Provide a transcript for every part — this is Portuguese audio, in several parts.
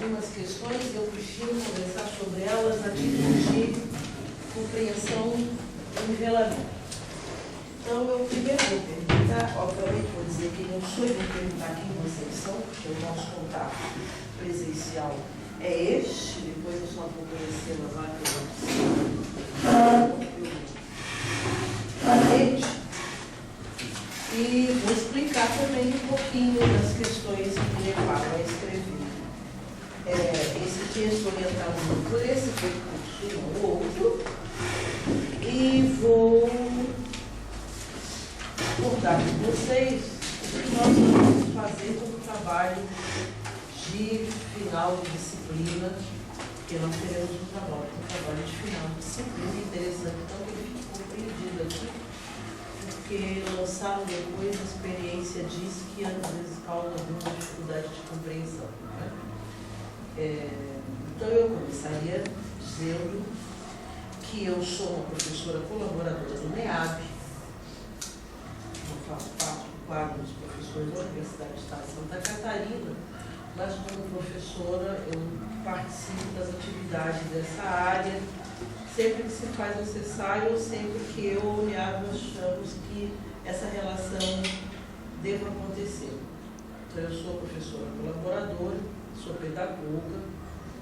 algumas questões e eu prefiro conversar sobre elas a título de compreensão e nivelamento. Então, eu primeiro vou perguntar, obviamente vou dizer quem eu sou e vou perguntar quem vocês são, porque o nosso contato presencial é este, depois eu só vou conhecê-las lá pela rede. E vou explicar também um pouquinho das questões que me levaram a escrever esse texto orientado por esse percurso e não outro, e vou abordar com vocês o que nós vamos fazer como trabalho de final de disciplina, porque nós teremos um trabalho de final de disciplina interessante, então que ele fique compreendido aqui, porque lançaram depois a experiência diz que às vezes causa alguma dificuldade de compreensão. Né? Então eu começaria dizendo que eu sou uma professora colaboradora do NEAB, eu faço parte do quadro dos professores da Universidade do Estado de Santa Catarina, mas como professora eu participo das atividades dessa área, sempre que se faz necessário, ou sempre que eu ou o NEAB achamos que essa relação deva acontecer. Então eu sou professora colaboradora, sou pedagoga,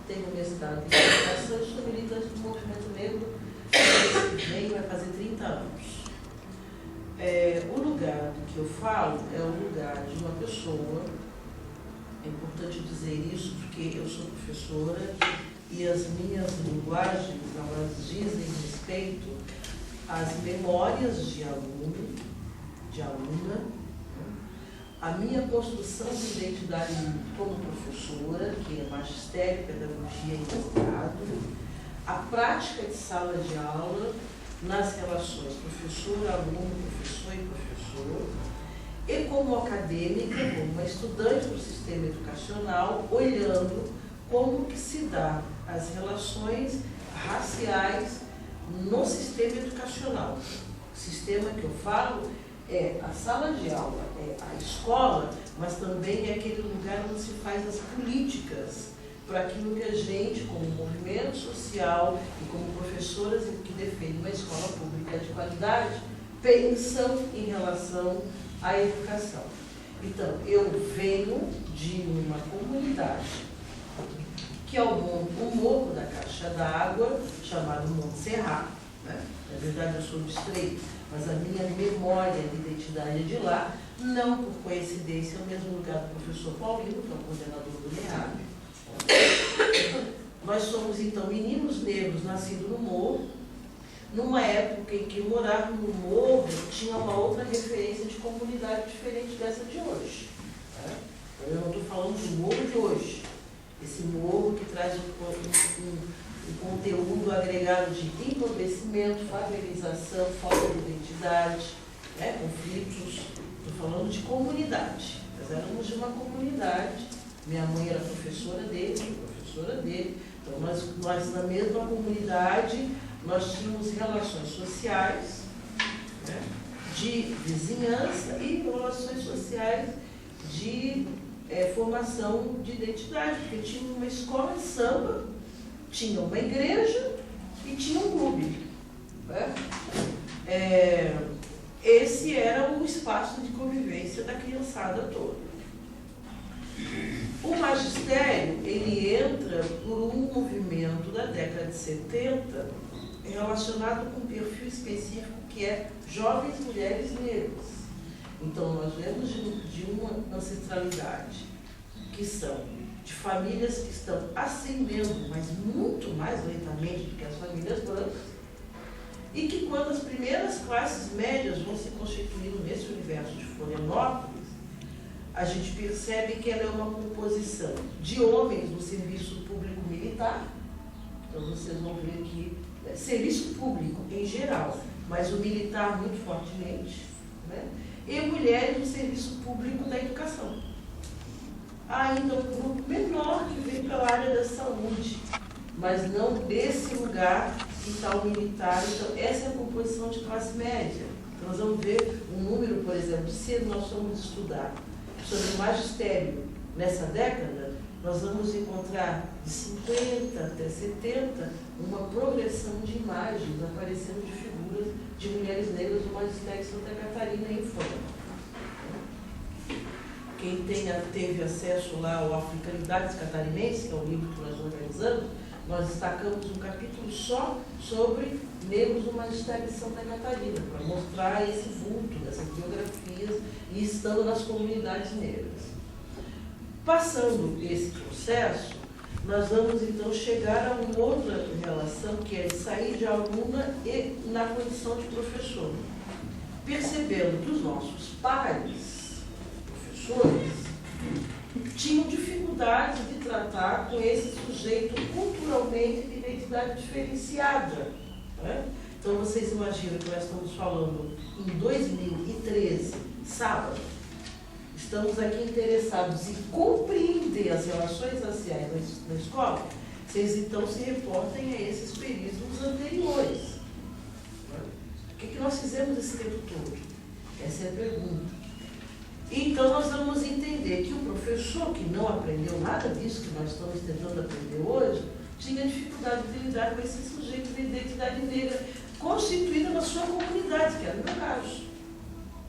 tenho mestrado em educação e sou militante do movimento negro, que vem vai fazer 30 anos. O lugar do que eu falo é o lugar de uma pessoa, é importante dizer isso porque eu sou professora e as minhas linguagens, elas dizem respeito às memórias de aluno, de aluna, a minha construção de identidade como professora, que é magistério, pedagogia e mestrado, a prática de sala de aula nas relações professor, aluno, professor e professor, e como acadêmica, como uma estudante do sistema educacional, olhando como que se dá as relações raciais no sistema educacional. O sistema que eu falo é a sala de aula, é a escola, mas também é aquele lugar onde se faz as políticas para aquilo que a gente, como movimento social e como professoras que defendem uma escola pública de qualidade, pensam em relação à educação. Então, eu venho de uma comunidade que é o morro da Caixa d'Água, chamado Monte Serra, né? Na verdade, eu sou do Estreito, mas a minha memória de identidade é de lá, não por coincidência, é o mesmo lugar do professor Paulino, que é o coordenador do NEAB. Nós somos, então, meninos negros nascidos no morro, numa época em que morar no morro tinha uma outra referência de comunidade diferente dessa de hoje. Né? Eu não estou falando do morro de hoje. Esse morro que traz um conteúdo agregado de empobrecimento, favelização, falta de identidade, né, conflitos. Estou falando de comunidade. Nós éramos de uma comunidade. Minha mãe era professora dele, professora dele. Então, nós na mesma comunidade, nós tínhamos relações sociais, né, de vizinhança e relações sociais de formação de identidade, porque tinha uma escola de samba, tinha uma igreja e tinha um clube. Né? Esse era o espaço de convivência da criançada toda. O magistério, ele entra por um movimento da década de 70 relacionado com um perfil específico que é jovens mulheres negras. Então, nós vemos de uma ancestralidade que são de famílias que estão ascendendo, mas muito mais lentamente do que as famílias brancas, e que quando as primeiras classes médias vão se constituindo nesse universo de Florianópolis, a gente percebe que ela é uma composição de homens no serviço público militar. Então, vocês vão ver aqui, serviço público em geral, mas o militar muito fortemente, né? E mulheres no serviço público da educação. Há ainda um grupo menor que vem pela área da saúde, mas não desse lugar que está o militar. Então, essa é a composição de classe média. Então, nós vamos ver um número, por exemplo, se nós formos estudar sobre o magistério nessa década, nós vamos encontrar de 50 até 70 uma progressão de imagens aparecendo de figuras de mulheres negras do magistério de Santa Catarina em Fora. Quem teve acesso lá ao Africanidades Catarinenses, que é o livro que nós organizamos, nós destacamos um capítulo só sobre negros do magistério de Santa Catarina, para mostrar esse vulto, essas biografias, e estando nas comunidades negras. Passando esse processo, nós vamos então chegar a uma outra relação, que é sair de aluna e na condição de professor. Percebendo que os nossos pares, professores, tinham dificuldade de tratar com esse sujeito culturalmente de identidade diferenciada. Né? Então, vocês imaginam que nós estamos falando em 2013, sábado, estamos aqui interessados em compreender as relações raciais na escola, vocês então se reportem a esses períodos anteriores. O que nós fizemos esse tempo todo? Essa é a pergunta. Então, nós vamos entender que o professor que não aprendeu nada disso que nós estamos tentando aprender hoje, tinha dificuldade de lidar com esse sujeito de identidade negra, constituída na sua comunidade, que era o meu caso.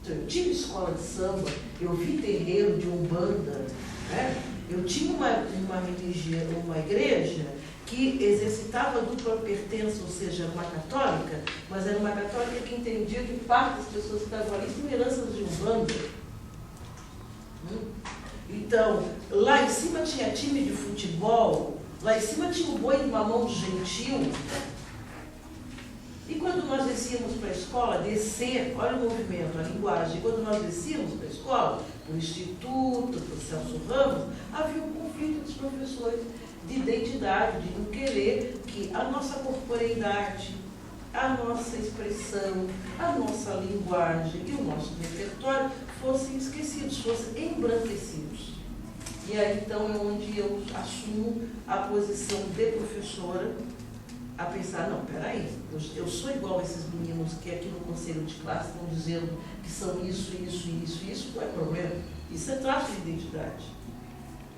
Então, eu tive escola de samba, eu vi terreiro de umbanda, né? Eu tinha uma religião, uma igreja que exercitava a dupla pertença, ou seja, uma católica, mas era uma católica que entendia que parte das pessoas que estavam ali tinham heranças de umbanda. Então, lá em cima tinha time de futebol, lá em cima tinha o boi de mamão gentil. E quando nós descíamos para a escola, descer, olha o movimento, a linguagem, quando nós descíamos para a escola, para o Instituto, para o Celso Ramos, havia um conflito dos professores de identidade, de não querer que a nossa corporeidade, a nossa expressão, a nossa linguagem e o nosso repertório fossem esquecidos, fossem embranquecidos. E aí, então, é onde eu assumo a posição de professora, a pensar, não, peraí, eu sou igual a esses meninos que aqui no conselho de classe estão dizendo que são isso, não é problema. Isso é traço de identidade.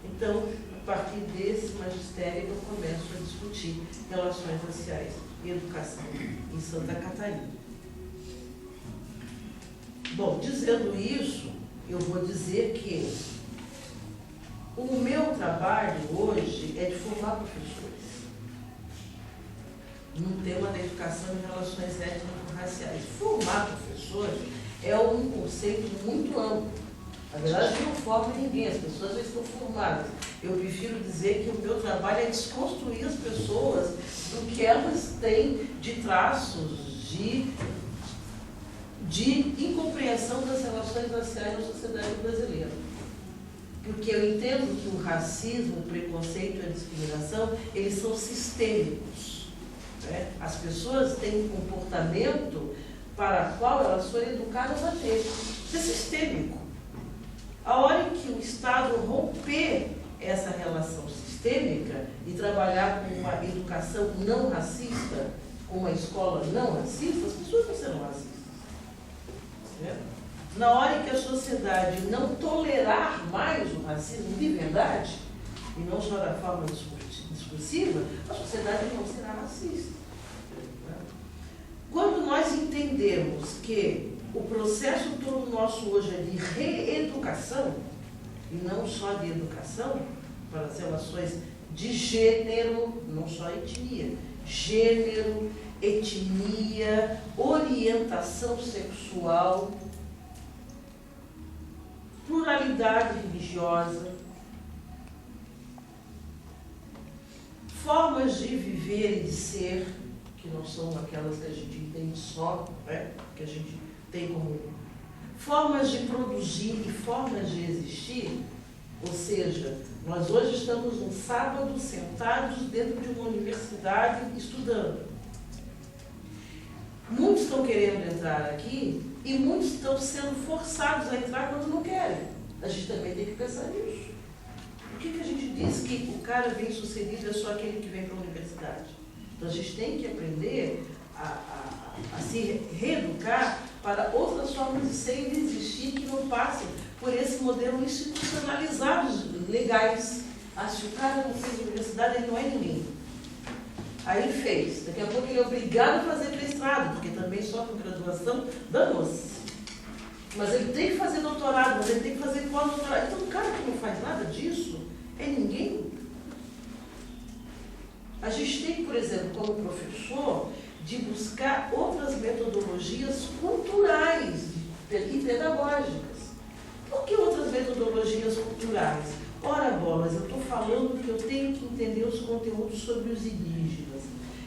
Então, a partir desse magistério, eu começo a discutir relações raciais e educação em Santa Catarina. Bom, dizendo isso, eu vou dizer que o meu trabalho hoje é de formar professores no tema da educação em relações étnico-raciais. Formar professores é um conceito muito amplo. Na verdade, eu não formo ninguém, as pessoas já estão formadas. Eu prefiro dizer que o meu trabalho é desconstruir as pessoas do que elas têm de traços de incompreensão das relações raciais na sociedade brasileira. Porque eu entendo que o racismo, o preconceito e a discriminação, eles são sistêmicos. Né? As pessoas têm um comportamento para o qual elas foram educadas a ter. Isso é sistêmico. A hora em que o Estado romper essa relação sistêmica e trabalhar com uma educação não racista, com uma escola não racista, as pessoas não serão racistas. Na hora em que a sociedade não tolerar mais o racismo de verdade, e não só da forma discursiva, a sociedade não será racista. Quando nós entendemos que o processo todo nosso hoje é de reeducação, e não só de educação, para as relações de gênero, não só etnia, gênero, etnia, orientação sexual, pluralidade religiosa, formas de viver e de ser, que não são aquelas que a gente entende só, né? Que a gente tem como formas de produzir e formas de existir. Ou seja, nós hoje estamos um sábado sentados dentro de uma universidade estudando. Muitos estão querendo entrar aqui e muitos estão sendo forçados a entrar quando não querem. A gente também tem que pensar nisso. Por que a gente diz que o cara bem-sucedido é só aquele que vem para a universidade? Então a gente tem que aprender a se reeducar para outras formas de ser e de existir que não passem por esse modelo institucionalizado legais. Se o cara não fez universidade, ele não é ninguém. Aí ele fez. Daqui a pouco ele é obrigado a fazer mestrado, porque também só com graduação danou-se. Mas ele tem que fazer doutorado, mas ele tem que fazer pós-doutorado. Então, o cara que não faz nada disso é ninguém. A gente tem, por exemplo, como professor, de buscar outras metodologias culturais e pedagógicas. Por que outras metodologias culturais? Ora, bolas, eu estou falando que eu tenho que entender os conteúdos sobre os indígenas,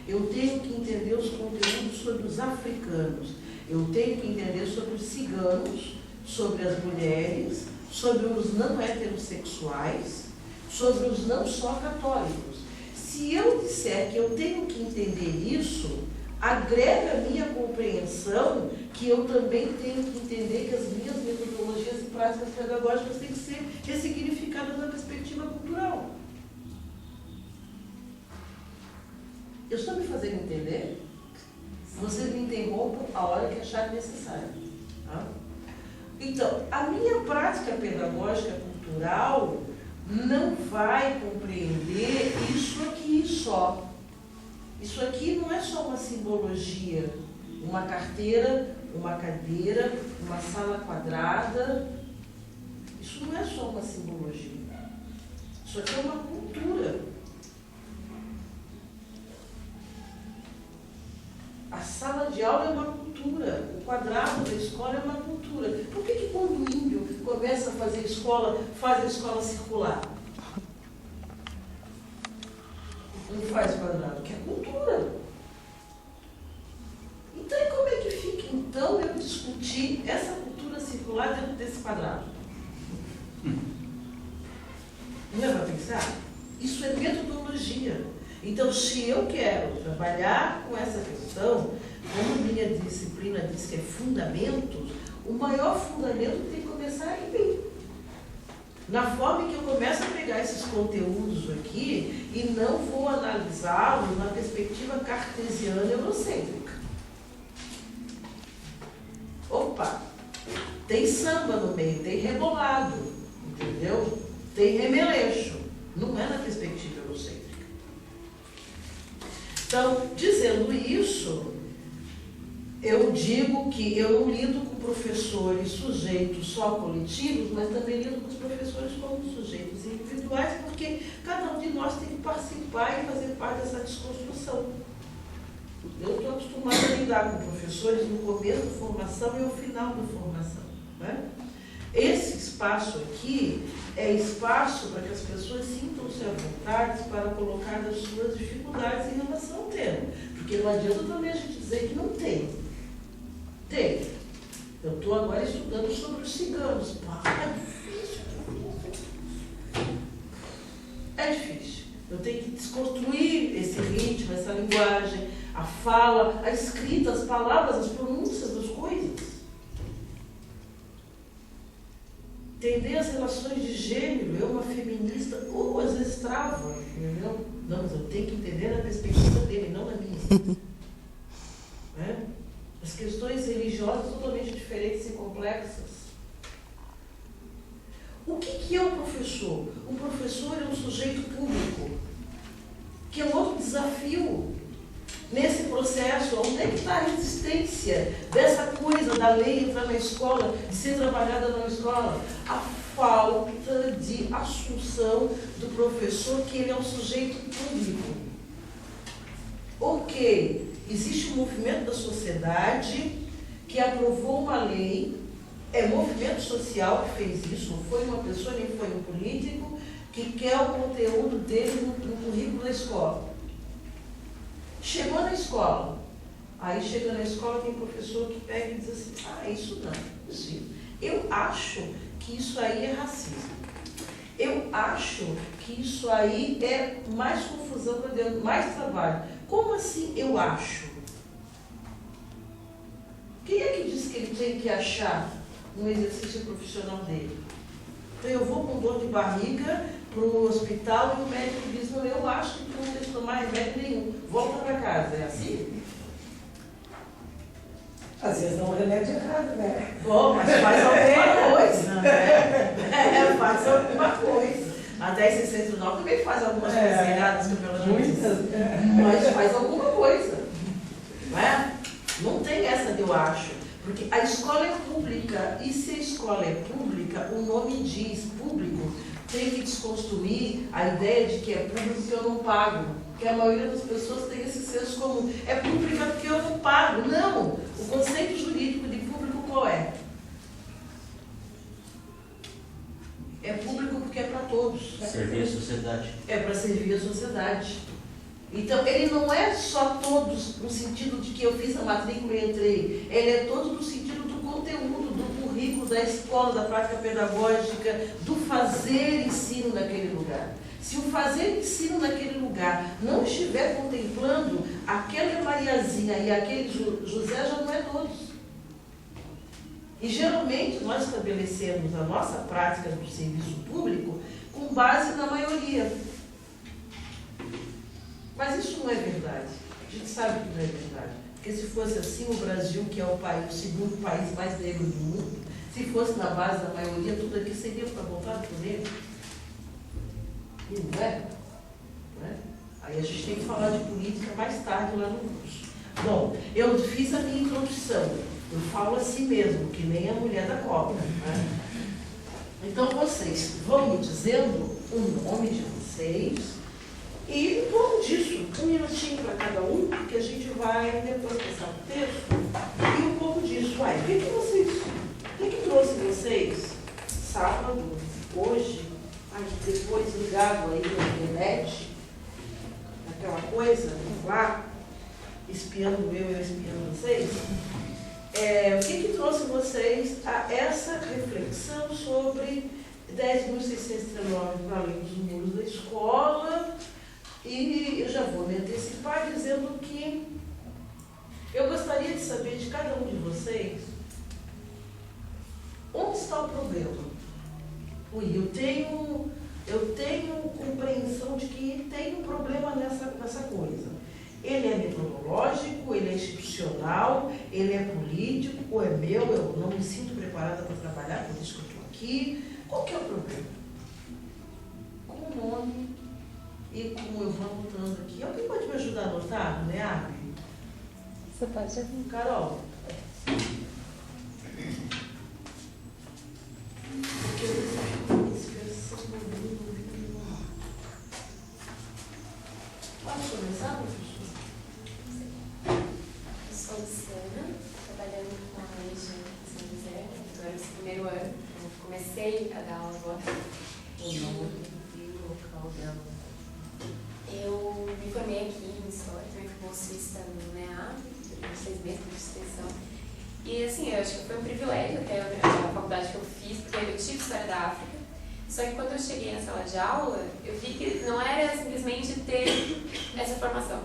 eu tenho que entender os conteúdos sobre os africanos, eu tenho que entender sobre os ciganos, sobre as mulheres, sobre os não heterossexuais, sobre os não só católicos. Se eu disser que eu tenho que entender isso, agrega a minha compreensão que eu também tenho que entender que as minhas metodologias e práticas pedagógicas têm que ser ressignificadas na perspectiva cultural. Eu estou me fazendo entender? Vocês me interrompam a hora que acharem necessário. Tá? Então, a minha prática pedagógica cultural não vai compreender isso aqui só. Isso aqui não é só uma simbologia, uma carteira, uma cadeira, uma sala quadrada. Isso não é só uma simbologia. Isso aqui é uma cultura. A sala de aula é uma cultura. O quadrado da escola é uma cultura. Por que quando o índio começa a fazer escola, faz a escola circular? Não faz quadrado, que é cultura. Então, e como é que fica, então, eu discutir essa cultura circular dentro desse quadrado? Não é para pensar? Isso é metodologia. Então, se eu quero trabalhar com essa questão, como minha disciplina diz que é fundamentos, o maior fundamento tem que começar em mim. Na forma em que eu começo a pegar esses conteúdos aqui e não vou analisá-los na perspectiva cartesiana eurocêntrica. Opa, tem samba no meio, tem rebolado, entendeu? Tem remeleixo. Não é na perspectiva eurocêntrica. Então, dizendo isso, eu digo que eu não lido com professores sujeitos só coletivos, mas também lido com os professores como sujeitos individuais, porque cada um de nós tem que participar e fazer parte dessa desconstrução. Eu estou acostumada a lidar com professores no começo da formação e ao final da formação. Né? Esse espaço aqui é espaço para que as pessoas sintam-se à vontade para colocar as suas dificuldades em relação ao tema. Porque não adianta também a gente dizer que não tem. Tem. Eu estou agora estudando sobre os ciganos. É difícil. É difícil. Eu tenho que desconstruir esse ritmo, essa linguagem, a fala, a escrita, as palavras, as pronúncias das coisas. Entender as relações de gênero, eu uma feminista, ou às vezes trava, entendeu? Não, mas eu tenho que entender na perspectiva dele, não na minha. Né? As questões religiosas totalmente diferentes e complexas. O que é o professor? O professor é um sujeito público, que é um outro desafio nesse processo. Onde é que está a resistência dessa coisa da lei entrar na escola, de ser trabalhada na escola? A falta de assunção do professor que ele é um sujeito público. Ok, existe um movimento da sociedade que aprovou uma lei, é movimento social que fez isso, não foi uma pessoa, nem foi um político, que quer o conteúdo dele no currículo da escola. Chegou na escola, aí chega na escola, tem professor que pega e diz assim, isso não, impossível. Eu acho que isso aí é racismo. Eu acho que isso aí é mais confusão para dentro, mais trabalho. Como assim eu acho? Quem é que diz que ele tem que achar no exercício profissional dele? Então eu vou com dor de barriga para o hospital e o médico diz, não, eu acho que tu não tem que tomar remédio nenhum, volta para casa. É assim? Às vezes dá um remédio errado, né? Bom, mas faz alguma coisa, né? Faz alguma coisa. A 1069 também faz algumas coisas erradas, que pelo menos mas faz alguma coisa. Não é? Não tem essa, eu acho. Porque a escola é pública, e se a escola é pública, o nome diz público, tem que desconstruir a ideia de que é público que eu não pago. Porque a maioria das pessoas tem esse senso comum. É pública porque eu não pago. Não! O conceito jurídico de público qual é? É público porque é para todos. Servir a sociedade. É para servir a sociedade. Então, ele não é só todos no sentido de que eu fiz a matrícula e entrei. Ele é todo no sentido do conteúdo, do currículo, da escola, da prática pedagógica, do fazer ensino naquele lugar. Se o fazer ensino naquele lugar não estiver contemplando aquela Mariazinha e aquele José, já não é todos. E geralmente nós estabelecemos a nossa prática do serviço público com base na maioria. Mas isso não é verdade. A gente sabe que não é verdade. Porque se fosse assim, o Brasil, que é o segundo país mais negro do mundo, se fosse na base da maioria, tudo aqui seria para voltar por negro. E não é? Não é? Aí a gente tem que falar de política mais tarde lá no curso. Bom, eu fiz a minha introdução. Eu falo assim mesmo, que nem a mulher da cobra. Né? Então vocês vão me dizendo o nome de vocês e em torno disso, 1 minutinho para cada um, que a gente vai depois passar o texto e um pouco disso. Uai, o que trouxe vocês sábado, hoje, depois ligado aí na internet, aquela coisa lá, espiando eu espiando vocês? O que trouxe vocês a essa reflexão sobre 10.639 para além dos muros da escola? E eu já vou me antecipar dizendo que eu gostaria de saber de cada um de vocês onde está o problema. Eu tenho compreensão de que tem um problema nessa coisa. Ele é metodológico, ele é institucional, ele é político, ou é meu, eu não me sinto preparada para trabalhar, por isso que eu estou aqui. Qual que é o problema? Com o nome e como eu vou anotando aqui. Alguém pode me ajudar a anotar, né? Você pode. Carol? Porque eu pode começar, professor? Eu sou Luciana, trabalhando com a Alexa em São José, estou no primeiro ano. Eu comecei a dar aula agora. O nome e o local dela. Eu me formei aqui em História, também fui bolsista no NEAB, durante 6 meses de extensão. E assim, eu acho que foi um privilégio até a faculdade que eu fiz, porque eu tive História da África. Só que quando eu cheguei na sala de aula, eu vi que não era simplesmente ter essa formação.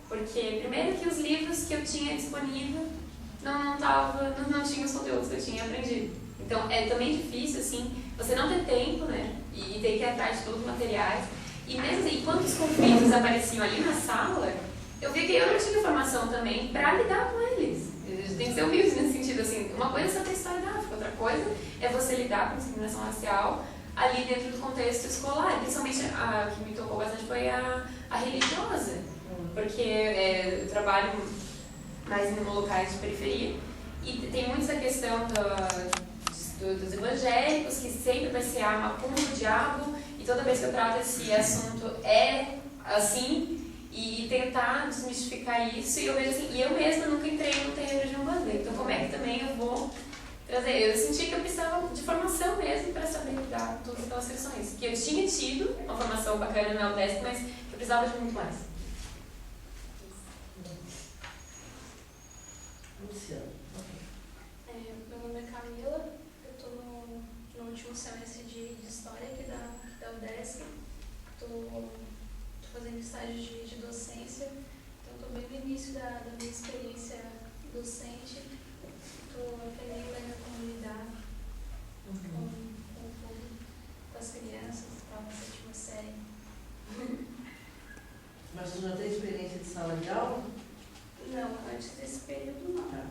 Porque, primeiro, que os livros que eu tinha disponível não tinham os conteúdos que eu tinha aprendido. Então, é também difícil, assim, você não ter tempo, né, e ter que ir atrás de todos os materiais. E mesmo assim, enquanto os conflitos apareciam ali na sala, eu vi que eu não tinha formação também para lidar com eles. Tem que ser humilde nesse sentido, assim, uma coisa é só ter História da África, outra coisa é você lidar com discriminação racial ali dentro do contexto escolar. Principalmente a que me tocou bastante foi a religiosa, porque eu trabalho mais em locais de periferia e tem muito essa questão dos evangélicos, que sempre vai ser a macumba do diabo, e toda vez que eu trato esse assunto é assim, e tentar desmistificar isso, e eu vejo assim, e eu mesma nunca entrei no terreiro de Umbanda, então como é que também eu vou trazer? Eu senti que eu precisava de formação mesmo para saber lidar com todas aquelas questões, que eu tinha tido uma formação bacana na UDESC, mas que eu precisava de muito mais. Luciana. Meu nome é Camila, eu estou no último semestre de História aqui da UDESC. Estou fazendo estágio de docência, então estou bem no início da minha experiência docente. Estou aprendendo ainda como lidar com o público, com as crianças, estou na 7ª série. Mas tu já tem experiência de sala de aula? Não, antes desse período não. Tá.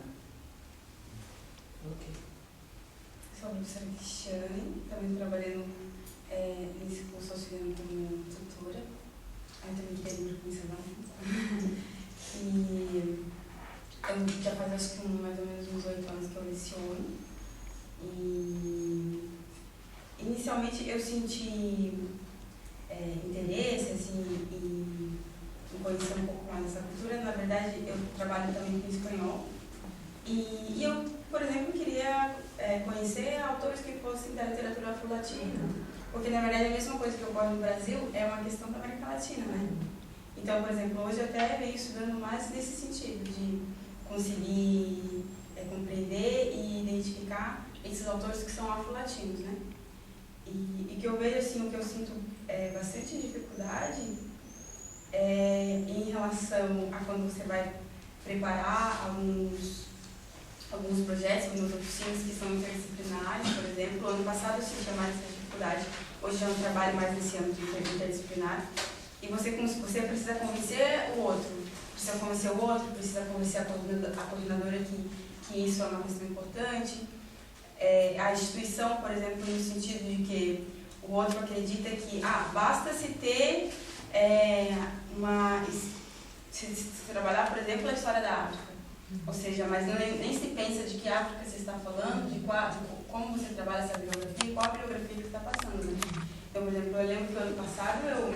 Ok. Sou a professora Cristiane, também trabalhando nesse curso auxiliar realmente eu senti interesse assim, em conhecer um pouco mais dessa cultura. Na verdade, eu trabalho também com espanhol. E eu, por exemplo, queria conhecer autores que fossem da literatura afro-latina. Porque, na verdade, a mesma coisa que ocorre no Brasil é uma questão da América Latina, né? Então, por exemplo, hoje eu até venho estudando mais nesse sentido, de conseguir compreender e identificar esses autores que são afro-latinos, né? E que eu vejo, assim, o que eu sinto bastante dificuldade em relação a quando você vai preparar alguns projetos, algumas oficinas que são interdisciplinares, por exemplo. Ano passado eu sentia mais essa dificuldade, hoje eu não trabalho mais nesse âmbito interdisciplinar. E você precisa convencer o outro, precisa convencer a coordenadora que isso é uma questão importante. A instituição, por exemplo, no sentido de que o outro acredita que basta se ter se trabalhar, por exemplo, a história da África. Ou seja, mas nem se pensa de que África você está falando, de como você trabalha essa bibliografia, qual a bibliografia que você está passando, né? Então, por exemplo, eu lembro que ano passado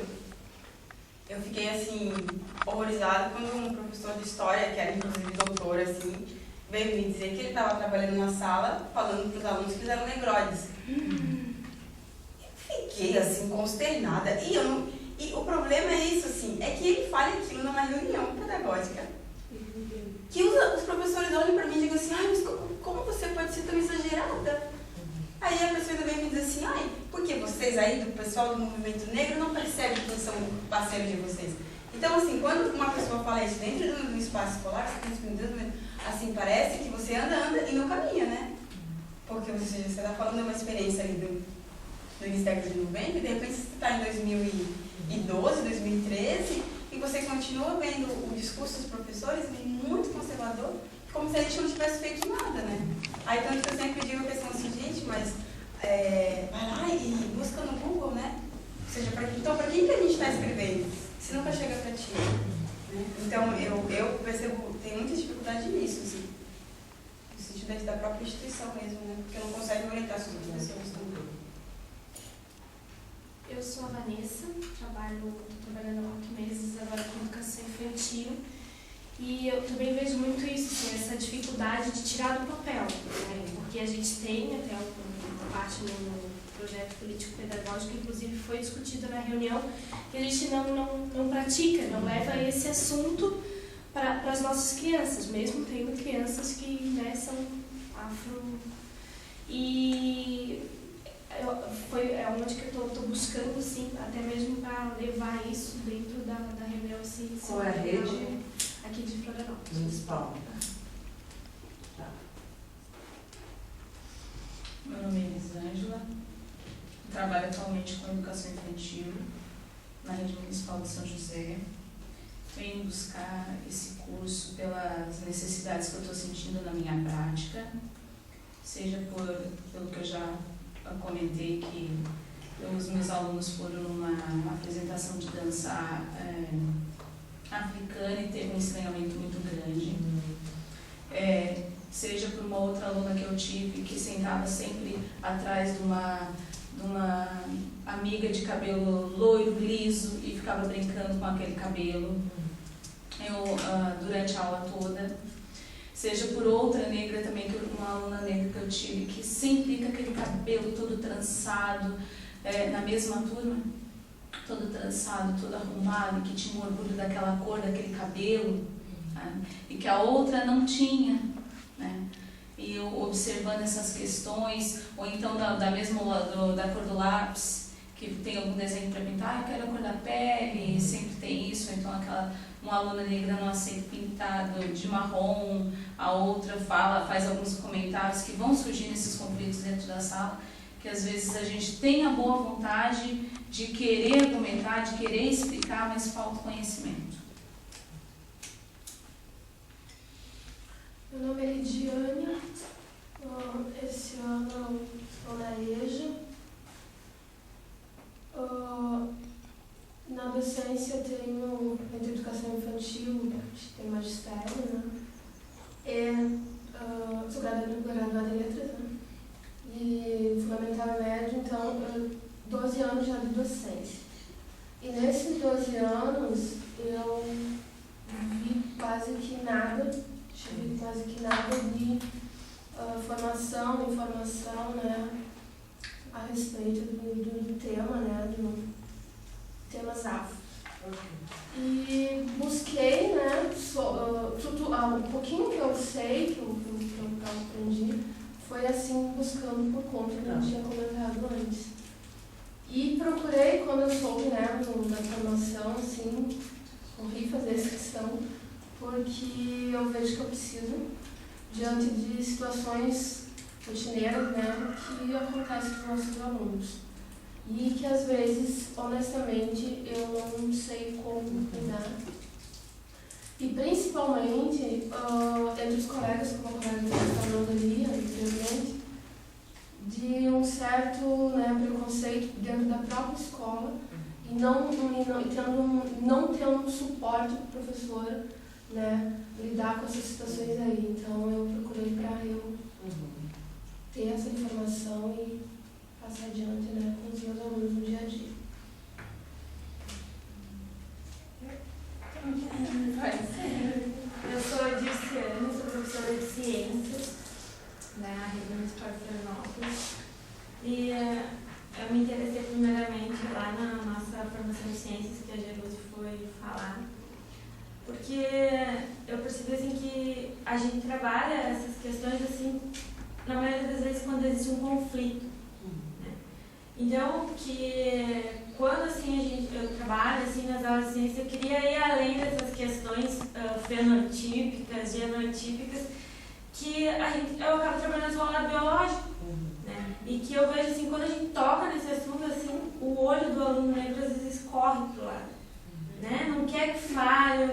eu fiquei, assim, horrorizada quando um professor de história, que era inclusive doutor, assim, veio me dizer que ele estava trabalhando numa sala falando para os alunos que eram negroides. Eu fiquei, assim, consternada. E o problema é isso, assim, é que ele fala aquilo numa reunião pedagógica, que os professores olham para mim e digam assim, mas como você pode ser tão exagerada? Aí a pessoa vem me dizer assim, porque vocês aí, do pessoal do movimento negro, não percebem que são parceiros de vocês. Então, assim, quando uma pessoa fala isso dentro do espaço escolar, assim, parece que você anda e não caminha, né? Porque você está falando de uma experiência ali do início da década de 90, e de repente você está em 2012, 2013, e você continua vendo o discurso dos professores muito conservador, como se a gente não tivesse feito nada, né? Aí, tanto que eu sempre digo a questão assim, gente, mas vai lá e busca no Google, né? Ou seja, então, para quem que a gente está escrevendo? Se nunca chega para ti, né? Então, eu percebo, tem muita dificuldade nisso, assim, no sentido da própria instituição mesmo, né? Porque não consegue orientar sobre as pessoas também. Eu sou a Vanessa, estou trabalhando há 8 meses agora com educação infantil. E eu também vejo muito isso, assim, essa dificuldade de tirar do papel, né? Porque a gente tem até uma parte no projeto político-pedagógico, inclusive foi discutido na reunião, que a gente não pratica, não leva esse assunto para as nossas crianças, mesmo tendo crianças que, né, são afro. E é onde que eu estou buscando, assim, até mesmo para levar isso dentro da reunião. Assim, qual é a rede? Aqui de Florianópolis. Municipal. Tá. Meu nome é Elisângela, trabalho atualmente com educação infantil na rede municipal de São José. Venho buscar esse curso pelas necessidades que eu estou sentindo na minha prática, seja pelo que eu já comentei, que os meus alunos foram numa apresentação de dança africana e teve um estranhamento muito grande. Seja por uma outra aluna que eu tive que sentava sempre atrás de uma amiga de cabelo loiro, liso, e ficava brincando com aquele cabelo durante a aula toda. Seja por outra negra também, uma aluna negra que eu tive, que sempre com aquele cabelo todo trançado, na mesma turma, todo trançado, todo arrumado, que tinha um orgulho daquela cor, daquele cabelo, né? E que a outra não tinha, né? E eu observando essas questões, ou então da mesma da cor do lápis, que tem algum desenho para pintar, eu quero a cor da pele, sempre tem isso, ou então uma aluna negra não aceita pintado de marrom, a outra faz alguns comentários que vão surgir nesses conflitos dentro da sala, que às vezes a gente tem a boa vontade de querer argumentar, de querer explicar, mas falta conhecimento. Meu nome é Lidiane, esse ano eu estou na EJA. Na docência eu tenho entre educação infantil, tem magistério, né? Sou graduada em letras, né? E fundamental e médio, então eu E nesses 12 anos eu vi quase que nada, tive quase que nada de formação, informação, né, a respeito do tema, né, do tema ZAF. E busquei, né, um pouquinho que eu sei, que eu aprendi, foi assim, buscando por conta, que eu tinha comentado antes. E procurei, quando eu soube, né, na formação, assim, corri fazer essa questão, porque eu vejo que eu preciso, diante de situações rotineiras, né, que acontecem com os nossos alunos. E que, às vezes, honestamente, eu não sei como lidar. E, principalmente, entre os colegas, como a colega está falando ali anteriormente, de um certo, né, preconceito dentro da própria escola e não tendo um suporte para o professor, né, lidar com essas situações aí. Então, eu procurei para eu ter essa informação e passar adiante, né, com os meus alunos no dia a dia. Eu sou a Dirciane, sou professora de ciências da Rede Municipal de Florianópolis e eu me interessei primeiramente lá na nossa formação de ciências que a Jerusi foi falar, porque eu percebi assim, que a gente trabalha essas questões assim, na maioria das vezes quando existe um conflito, né? Então, que quando assim, eu trabalho assim, nas aulas de ciência, eu queria ir além dessas questões fenotípicas, genotípicas, que eu acabo trabalhando só o lado biológico, né? E que eu vejo assim, quando a gente toca nesse assunto, assim, o olho do aluno negro às vezes corre para o lado, né? Não quer que fale,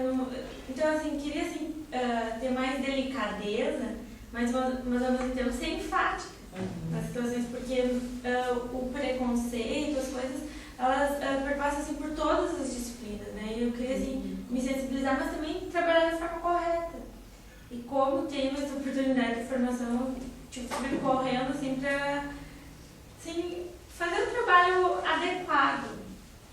então assim, queria assim, ter mais delicadeza, mas ao mesmo tempo ser enfática nas situações, porque o preconceito, as coisas, elas perpassam assim, por todas as disciplinas, né? E eu queria assim, me sensibilizar, mas também trabalhar da forma correta. E como tenho essa oportunidade de formação, tipo, fui correndo assim, para assim, fazer um trabalho adequado.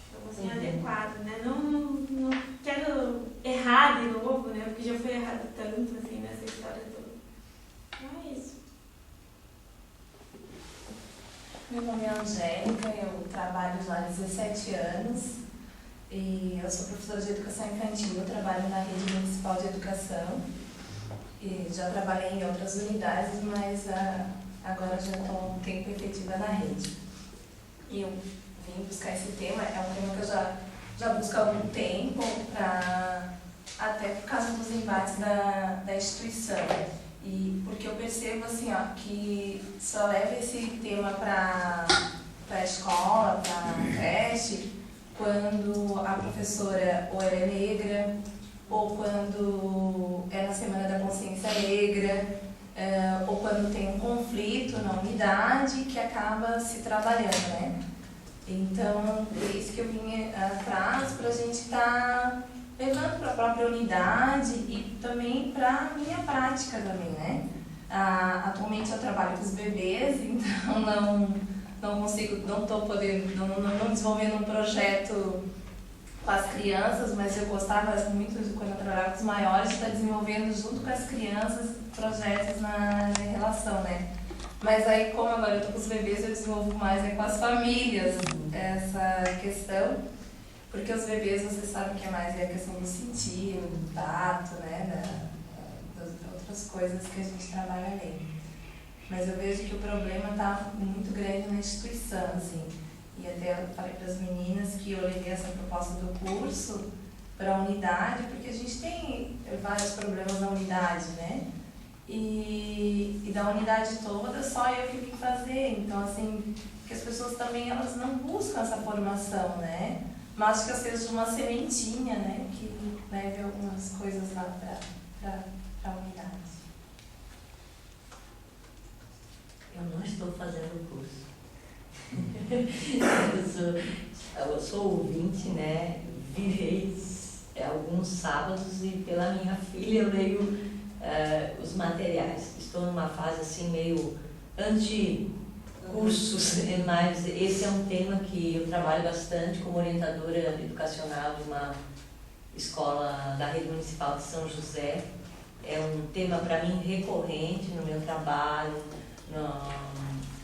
Então, assim, adequado, né? Não quero errar de novo, né? Porque já foi errado tanto assim, nessa história toda. Então é isso. Meu nome é Angélica, eu trabalho já há 17 anos e eu sou professora de educação infantil, eu trabalho na Rede Municipal de Educação e já trabalhei em outras unidades, mas agora já estou um tempo efetiva na rede. E eu vim buscar esse tema, é um tema que eu já busco há algum tempo, até por causa dos embates da instituição. E porque eu percebo assim, ó, que só leva esse tema para a escola, para a creche, quando a professora ou ela é negra, ou quando é na Semana da Consciência Negra, ou quando tem um conflito na unidade que acaba se trabalhando, né? Então, é isso que eu vim atrás para a gente estar levando para a própria unidade e também para a minha prática também, né? Atualmente eu trabalho com os bebês, então não consigo, não estou podendo, não desenvolvendo um projeto com as crianças, mas eu gostava muito de, quando eu trabalhava com os maiores, de estar desenvolvendo junto com as crianças projetos na relação, né? Mas aí, como agora eu estou com os bebês, eu desenvolvo mais com as famílias essa questão, porque os bebês, vocês sabem que é mais a questão do sentir, do tato, né, das outras coisas que a gente trabalha ali. Mas eu vejo que o problema está muito grande na instituição, assim. E até eu falei para as meninas que eu levei essa proposta do curso para a unidade, porque a gente tem vários problemas na unidade, né? E da unidade toda, só eu que vim fazer. Então, assim, que as pessoas também, elas não buscam essa formação, né? Mas que eu seja uma sementinha, né? Que leve algumas coisas lá para a unidade. Eu não estou fazendo o curso. eu sou ouvinte, né? Virei alguns sábados e pela minha filha eu leio os materiais. Estou numa fase assim meio cursos, mas esse é um tema que eu trabalho bastante como orientadora educacional de uma escola da rede municipal de São José. É um tema para mim recorrente no meu trabalho,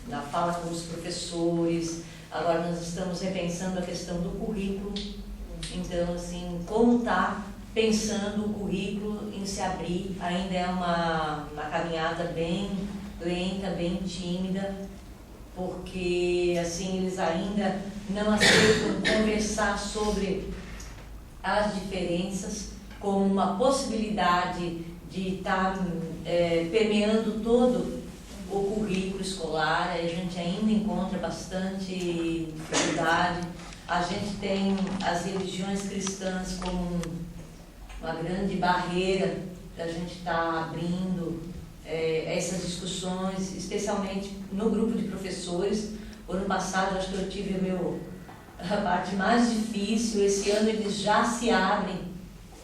na fala com os professores. Agora nós estamos repensando a questão do currículo. Então, assim, como está pensando o currículo em se abrir? Ainda é uma caminhada bem lenta, bem tímida, porque assim eles ainda não aceitam conversar sobre as diferenças como uma possibilidade de estar permeando todo o currículo escolar. A gente ainda encontra bastante dificuldade. A gente tem as religiões cristãs como uma grande barreira para a gente estar abrindo essas discussões, especialmente no grupo de professores. O ano passado, acho que eu tive a parte mais difícil. Esse ano eles já se abrem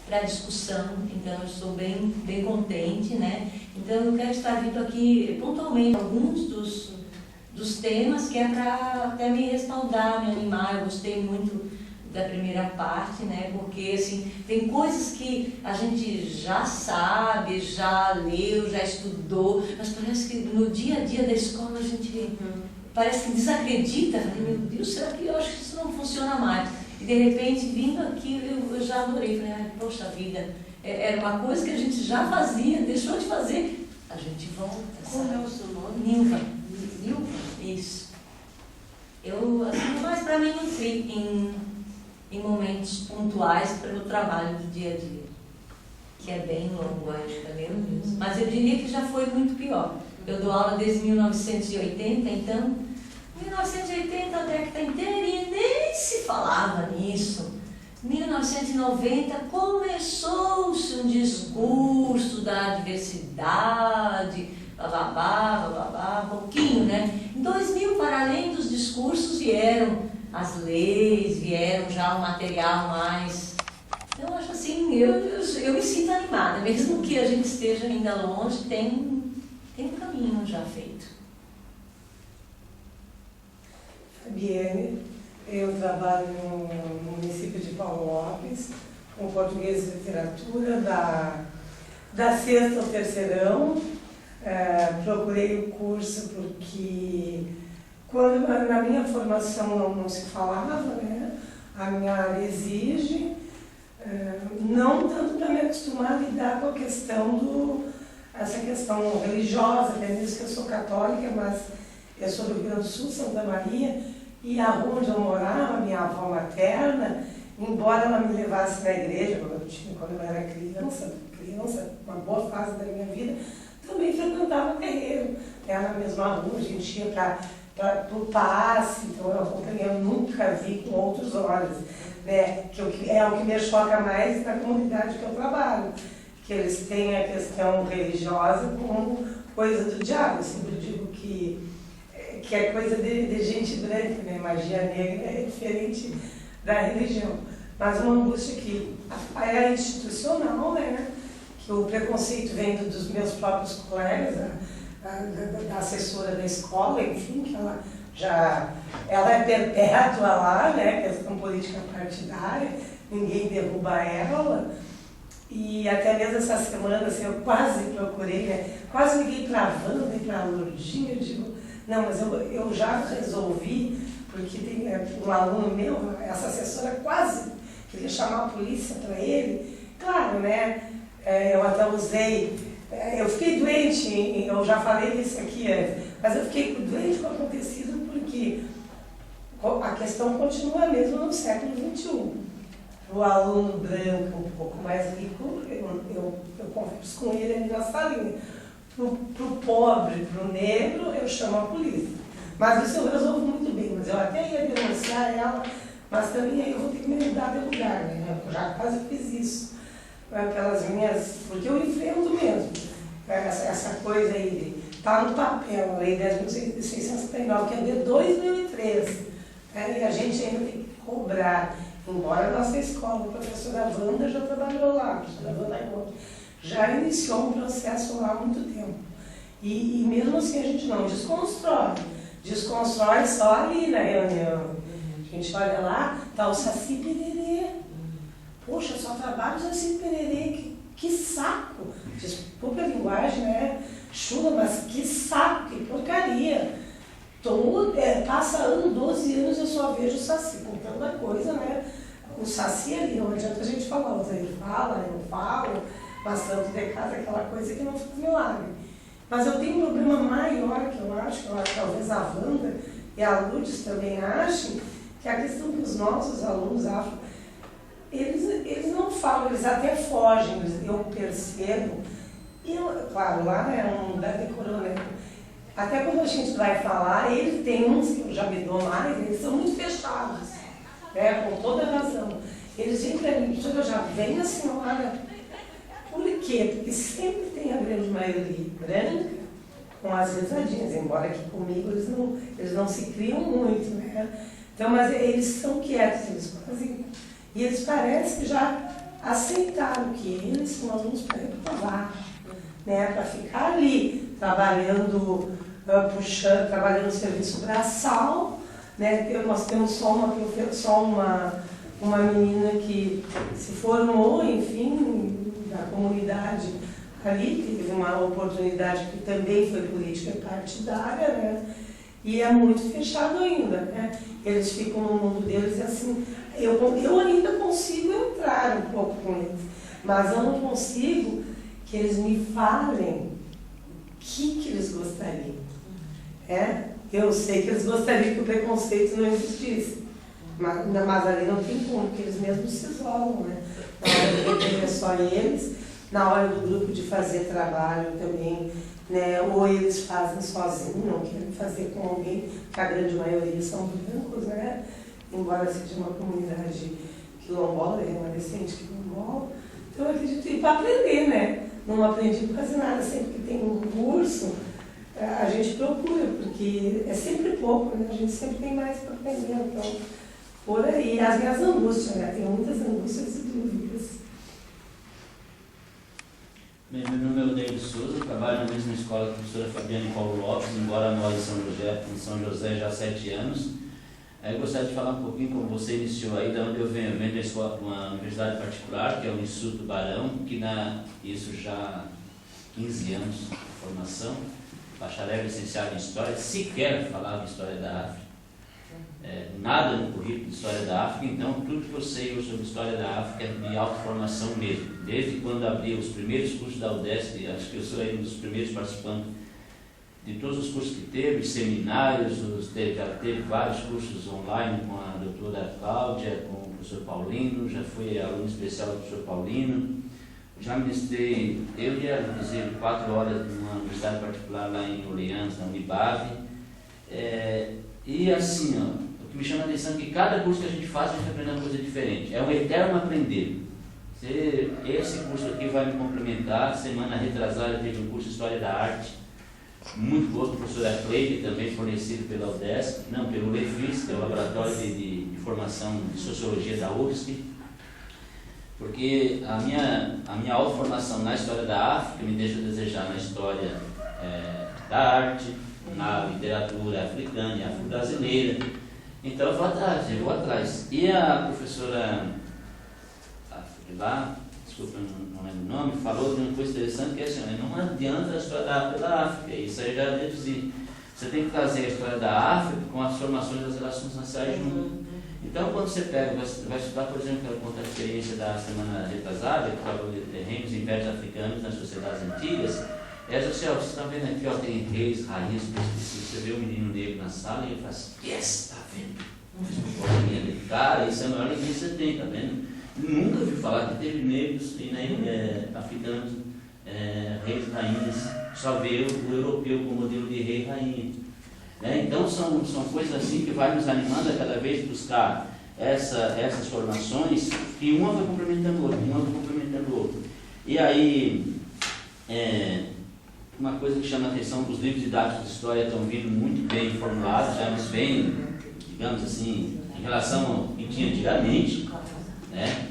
para discussão, então eu estou bem contente, né? Então eu quero estar vindo aqui pontualmente alguns dos temas que é para até me respaldar, me animar. Eu gostei muito da primeira parte, né? Porque assim, tem coisas que a gente já sabe, já leu, já estudou, mas parece que no dia a dia da escola a gente parece que desacredita. Meu Deus, será que eu acho que isso não funciona mais? E de repente, vindo aqui, eu já adorei. Falei, poxa vida, era uma coisa que a gente já fazia, deixou de fazer, a gente volta. Como é o seu nome? Nilva. Nilva? Isso. Eu, assim, mais para mim nutrir em momentos pontuais para o trabalho do dia a dia, que é bem longo ainda, meu Deus. Mas eu diria que já foi muito pior. Eu dou aula desde 1980, então, 1980 a década inteira e nem se falava nisso. 1990 começou-se um discurso da diversidade, bababá, pouquinho, né? Em 2000, para além dos discursos, vieram as leis, vieram já o material mais... Eu acho assim, eu me sinto animada, mesmo que a gente esteja ainda longe, tem um caminho já feito. Fabiane, eu trabalho no município de Paulo Lopes, com português e literatura, da sexta ao terceirão. Procurei o curso porque quando na minha formação não se falava, né? A minha área exige, não tanto para me acostumar a lidar com a questão essa questão religiosa, até mesmo que eu sou católica, mas eu sou do Rio Grande do Sul, Santa Maria, e a rua onde eu morava, minha avó materna, embora ela me levasse na igreja quando eu era criança, uma boa fase da minha vida, também frequentava terreiro, na mesma rua, a gente ia para o passe, então eu nunca vi com outros olhos, né? Que é o que me choca mais na comunidade que eu trabalho, que eles têm a questão religiosa como coisa do diabo. Eu sempre digo que é coisa de gente branca, né? Magia negra é diferente da religião. Mas uma angústia que é institucional, né? Que o preconceito vem dos meus próprios colegas, da assessora da escola, enfim, que ela é perpétua lá, né? Questão política partidária, ninguém derruba ela. E até mesmo essa semana, assim, eu quase procurei, né? Quase liguei para a Wanda e para a Lourdinha, eu digo, não, mas eu já resolvi, porque tem um aluno meu, essa assessora quase queria chamar a polícia para ele. Claro, né? Eu até usei, eu fiquei doente, eu já falei isso aqui antes, mas eu fiquei doente com o acontecido porque a questão continua mesmo no século XXI. O aluno branco, um pouco mais rico, eu converso com ele ali na salinha. Para o pobre, para o negro, eu chamo a polícia. Mas isso eu resolvo muito bem, mas eu até ia denunciar ela, mas também aí eu vou ter que me mudar de lugar, né? Eu já quase fiz isso. Pelas minhas... Porque eu enfrento mesmo essa coisa aí de... Está no papel, a Lei 10.639, que é de 2003. E a gente ainda tem que cobrar. Embora a nossa escola, a professora Wanda já trabalhou lá, a professora Wanda já iniciou um processo lá há muito tempo. E mesmo assim a gente não desconstrói. desconstrói só ali na reunião. A gente olha lá, tá o Saci Pererê. Poxa, só trabalho o Saci Pererê, que saco. Desculpa a linguagem, né? Chula, mas que saco, que porcaria. Passa ano, 12 anos, eu só vejo o Saci com tanta coisa, né? O Saci ali, não adianta a gente falar, ele fala, eu falo, mas tanto de casa, aquela coisa que não fica milagre. Mas eu tenho um problema maior que eu acho, talvez a Wanda e a Lourdes também achem, que é a questão que os nossos alunos afro, eles não falam, eles até fogem, eu percebo. E, claro, lá é um lugar de coronel. Até quando a gente vai falar, eles têm uns que eu já me dou mais, eles são muito fechados, né, com toda razão. Eles vêm para mim, eu já venho a senhora. Por quê? Porque sempre tem a grande maioria branca com as risadinhas, embora que comigo eles não se criam muito, né? Então, mas eles são quietos, eles quase... E eles parecem que já aceitaram que eles são alunos para reprovar, né? Para ficar ali, trabalhando, trabalhando no serviço braçal, né? Nós temos só uma menina que se formou, enfim, da comunidade ali, teve uma oportunidade que também foi política partidária, né? E é muito fechado ainda, né? Eles ficam no mundo deles assim. Eu ainda consigo entrar um pouco com eles, mas eu não consigo que eles me falem o que eles gostariam. Eu sei que eles gostariam que o preconceito não existisse, mas ali não tem como, porque eles mesmos se isolam, né? Na hora de é só eles, na hora do grupo de fazer trabalho também, né? Ou eles fazem sozinhos, não querem fazer com alguém, que a grande maioria são brancos, né? Embora seja uma comunidade quilombola, remanescente quilombola. Então eu acredito que para aprender, né? Não aprendi quase nada, sempre que tem um curso, a gente procura, porque é sempre pouco, né? A gente sempre tem mais para aprender, então, por aí. As minhas angústias, né? Tenho muitas angústias e dúvidas. Bem, meu nome é Odeio Souza, trabalho na mesma escola que a professora Fabiana e Paulo Lopes, embora moro em São José já há 7 anos. Eu gostaria de falar um pouquinho como você iniciou aí, de onde eu venho. Eu venho da escola, uma universidade particular, que é o Instituto Barão, que isso já há 15 anos de formação, bacharel licenciado em História, sequer falava em História da África. Nada no currículo de História da África, então tudo que eu sei hoje sobre História da África é de autoformação mesmo. Desde quando abri os primeiros cursos da UDESC, acho que eu sou um dos primeiros participantes de todos os cursos que teve, seminários, já teve vários cursos online com a doutora Cláudia, com o professor Paulino, já fui aluno especial do professor Paulino, já ministrei, eu ia dizer 4 horas numa universidade particular lá em Orleans, na Unibave, e assim, o que me chama a atenção é que cada curso que a gente faz, a gente aprende uma coisa diferente, é um eterno aprender. Esse curso aqui vai me complementar, semana retrasada teve um curso de História da Arte, muito bom, a professora Cleide, também fornecido pela UDESC, não, pelo LEFIS, que é o Laboratório de Formação de Sociologia da UFSC, porque a minha autoformação na História da África me deixa a desejar na História da arte, na literatura africana e afro-brasileira, então eu vou atrás. E a professora lá, desculpa, não lembro o nome, falou de uma coisa interessante que é assim, não adianta a história da África da África, isso aí já deduzi. Você tem que trazer a história da África com as formações das relações raciais junto. Então, quando você vai estudar, por exemplo, quero contar a experiência da semana retrasada, que fala de reinos e impérios africanos nas sociedades antigas, você está vendo aqui, tem reis, rainhas, você vê um menino negro na sala e ele fala assim, está vendo? Cara, isso é a maior alegria que você tem, tá vendo? Nunca ouvi falar que teve negros e africanos, reis e rainhas, só vê o europeu como modelo de rei e rainha. Então são coisas assim que vai nos animando a cada vez buscar essas formações, que uma vai complementando o outro, E aí, uma coisa que chama a atenção, os livros didáticos de história estão vindo muito bem formulados, já bem, digamos assim, em relação ao que tinha antigamente, né?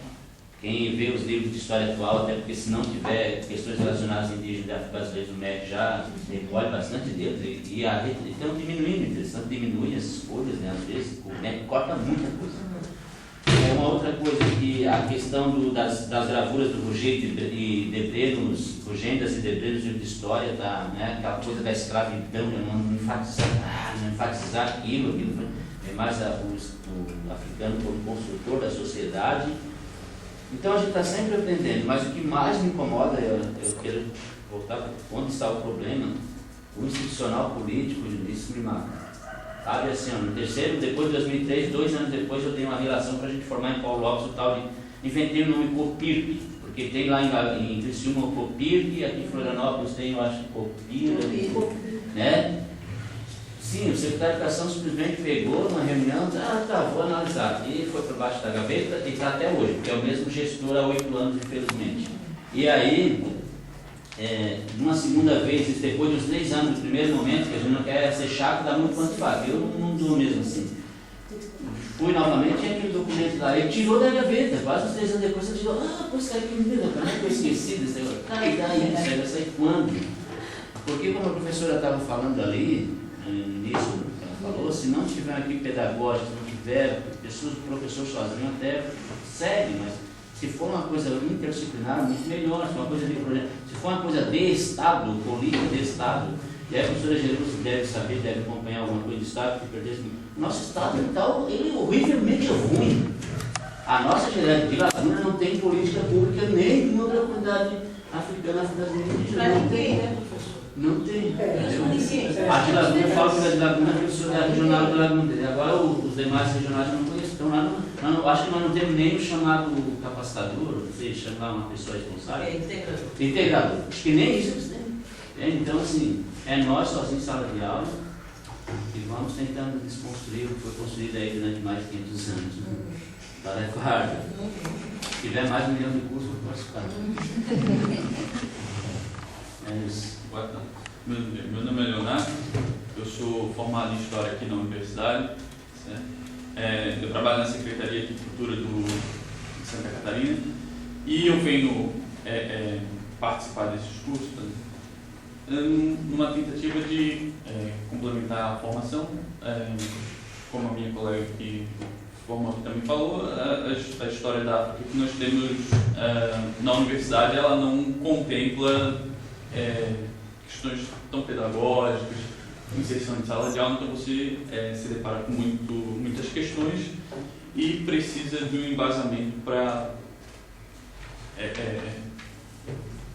Quem vê os livros de história atual, até porque se não tiver questões relacionadas a indígenas e afro-brasileiros no MEC já recolhe bastante deles e estão diminuindo, eles diminuem as folhas, né? Às vezes o MEC corta muita coisa. É uma outra coisa que a questão das gravuras do Roget e Debrenos, Rogendas e Debrenos de história, tá, né? Aquela coisa da escravidão, não enfatizar aquilo é mais o africano como construtor da sociedade. Então a gente está sempre aprendendo, mas o que mais me incomoda, eu quero voltar para onde está o problema, o institucional político, isso me mata. Sabe assim, no terceiro, depois de 2003, 2 anos depois, eu dei uma relação para a gente formar em Paulo Lopes o tal de... Inventei o nome Copirp, porque tem lá em Criciúma o Copirp, aqui em Florianópolis tem, eu acho, Copirp, né? Sim, o secretário de Educação simplesmente pegou numa reunião, vou analisar. E foi para baixo da gaveta e está até hoje, porque é o mesmo gestor há 8 anos, infelizmente. E aí, numa segunda vez, depois de uns 3 anos, no primeiro momento, que a gente não quer ser chato, dá muito quanto faz. Eu não dou mesmo assim. Fui novamente, tinha aquele documento lá, ele tirou da gaveta, quase uns 3 anos depois, ele tirou, pois cara, que me deu, como é que eu esqueci desse negócio? E daí, isso aí vai sair quando? Porque como a professora estava falando ali, no início, ela falou, se não tiver uma equipe pedagógica, se não tiver pessoas, professor sozinho, até segue, mas se for uma coisa interdisciplinar, muito melhor, se for uma coisa de projeto, se for uma coisa de Estado, política de Estado, e aí a professora Jerusalém deve saber, deve acompanhar alguma coisa de Estado que pertence. Nosso Estado mental, ele é horrivelmente ruim. A nossa genética de Laguna não tem política pública nem em outra comunidade africana, afro-brasileira. Não tem, né, professor? Não tem. A de Laguna, eu falo que a de Laguna é professora regional de Laguna. Agora os demais regionais eu não conheço. Então lá acho que nós não temos nem o chamado capacitador, não sei, chamar uma pessoa responsável. Integrador. Integrador. Acho que nem isso eles têm. Então, assim, é nós sozinhos em sala de aula e vamos tentando desconstruir o que foi construído aí durante mais de 500 anos. Tarefa árdua. Se tiver mais de 1 milhão de cursos, eu posso participar. É isso. Boa tarde. Meu nome é Leonardo, eu sou formado em História aqui na universidade. Eu trabalho na Secretaria de Cultura de Santa Catarina e eu venho participar desses cursos numa tentativa de complementar a formação, como a minha colega que formou também falou, a história da África que nós temos na universidade, ela não contempla questões tão pedagógicas, inserção em sala de aula, então você se depara com muitas questões e precisa de um embasamento para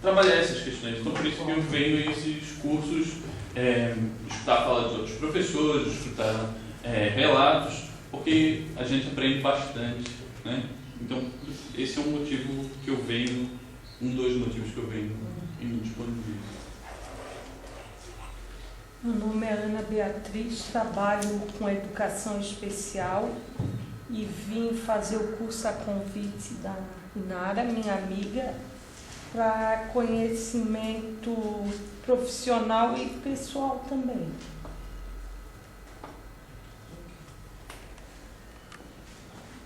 trabalhar essas questões. Então por isso que eu venho a esses cursos, escutar a fala de outros professores, escutar relatos, porque a gente aprende bastante, né? Então esse é um motivo que eu venho, um dos motivos que eu venho e me disponibilizo. Meu nome é Ana Beatriz, trabalho com educação especial e vim fazer o curso a convite da Inara, minha amiga, para conhecimento profissional e pessoal também.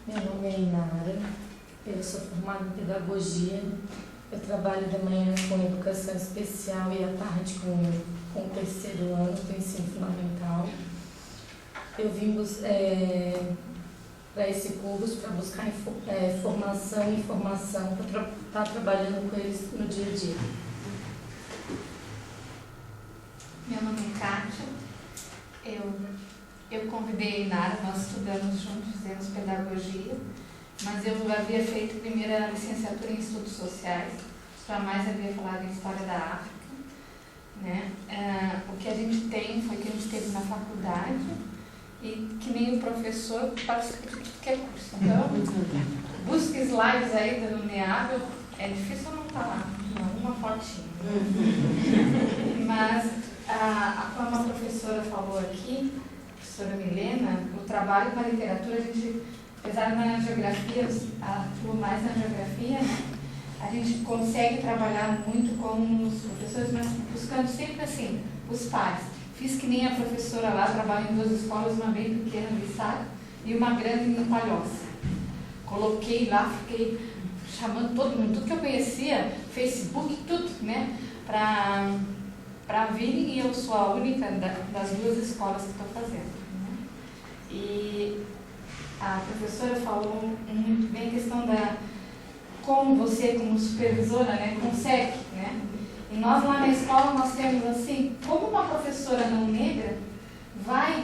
Meu nome é Inara, eu sou formada em pedagogia, eu trabalho de manhã com educação especial e à tarde com o 3º ano do ensino fundamental. Eu vim para esse curso para buscar formação e informação para estar trabalhando com eles no dia a dia. Meu nome é Kátia, eu convidei a Inara, nós estudamos juntos, fizemos pedagogia, mas eu havia feito primeira licenciatura em estudos sociais, jamais havia falado em história da África. Né? O que a gente tem foi que a gente teve na faculdade e que nem o professor participa de tudo que é curso. Então, busca slides aí da Luneável, é difícil não estar lá, uma fotinha. Mas, como a professora falou aqui, a professora Milena, o trabalho com a literatura, a gente, apesar na geografia, atuo mais na geografia, né? A gente consegue trabalhar muito com os professores, mas buscando sempre assim, os pares. Fiz que nem a professora lá, trabalho em 2 escolas, uma bem pequena no Estado e uma grande em Palhoça. Coloquei lá, fiquei chamando todo mundo, tudo que eu conhecia, Facebook, tudo, né? Para vir, e eu sou a única das 2 escolas que estou fazendo. Né? E a professora falou muito bem a questão da como você, como supervisora, né, consegue, né? E nós lá na escola, nós temos assim, como uma professora não negra vai,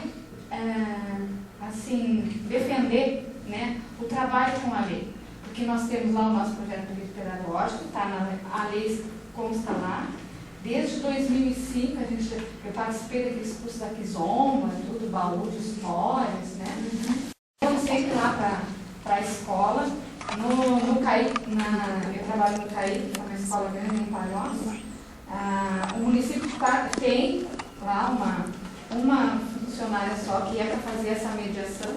assim, defender, né, o trabalho com a lei. Porque nós temos lá o nosso projeto de lei pedagógico, a lei consta lá. Desde 2005, eu participei daqueles cursos da Kizomba, tudo, baú de histórias, né? Vamos sempre lá para a escola. No CAI, eu trabalho no CAI, que é uma escola grande em Palhoça. O município tem lá uma funcionária só que é para fazer essa mediação,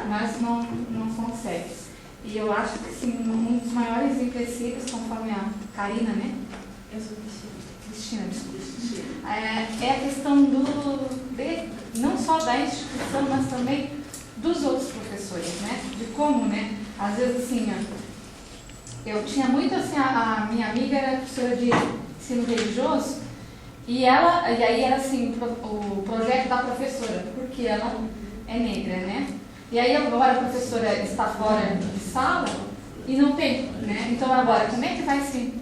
mas não consegue. E eu acho que assim, um dos maiores empecilhos, conforme a Karina, né? Eu sou Cristina, desculpa. É a questão não só da instituição, mas também dos outros professores, né? De como, né? Às vezes, assim, eu tinha muito, assim, a minha amiga era professora de ensino religioso, e aí era, assim, o projeto da professora, porque ela é negra, né? E aí agora a professora está fora de sala e não tem, né? Então agora, como é que vai se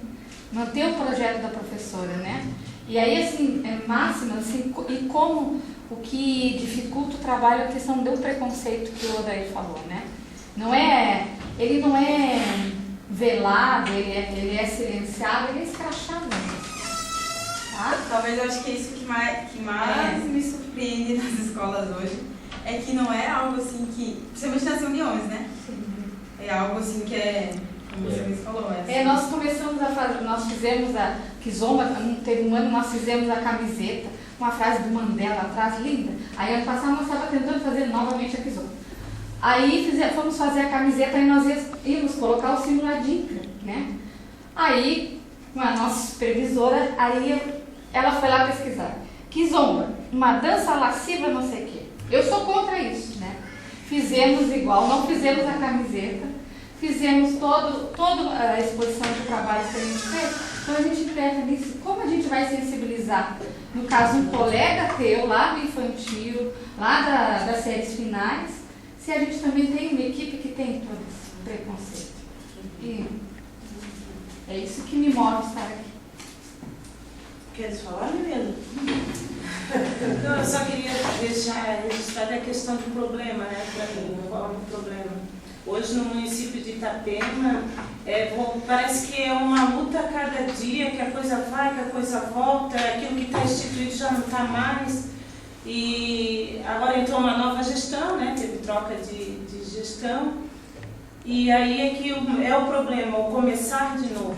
manter o projeto da professora, né? E aí, assim, máxima, assim, e como o que dificulta o trabalho é a questão do preconceito que o Odair falou, né? Ele não é velado, ele é silenciado, ele é escrachado. Tá? Talvez eu acho que é isso que mais me surpreende nas escolas hoje, é que não é algo assim que, principalmente nas reuniões, né? É algo assim que é, como você mesmo falou. Nós começamos a fazer, nós fizemos a Kizomba, teve um ano nós fizemos a camiseta, uma frase do Mandela atrás, linda. Aí ano passado nós estávamos tentando fazer novamente a Kizomba. Aí fomos fazer a camiseta e nós íamos colocar o símbolo ADINCA, né? Aí, a nossa supervisora, ela foi lá pesquisar. Kizomba, uma dança lasciva, não sei o quê. Eu sou contra isso, né? Fizemos igual, não fizemos a camiseta, fizemos toda a exposição de trabalho que a gente fez. Então a gente pega nisso, como a gente vai sensibilizar, no caso, um colega teu lá do infantil, lá das séries finais, se a gente também tem uma equipe que tem todo esse preconceito. E é isso que me move estar aqui. Queres falar, Milena? Não, eu só queria deixar registrada a questão do problema, né, para mim, qual é o problema. Hoje no município de Itapema, parece que é uma luta a cada dia, que a coisa vai, que a coisa volta, aquilo que está instituído já não está mais. E agora entrou uma nova gestão, né, teve troca de gestão, e aí é que é o problema, o começar de novo.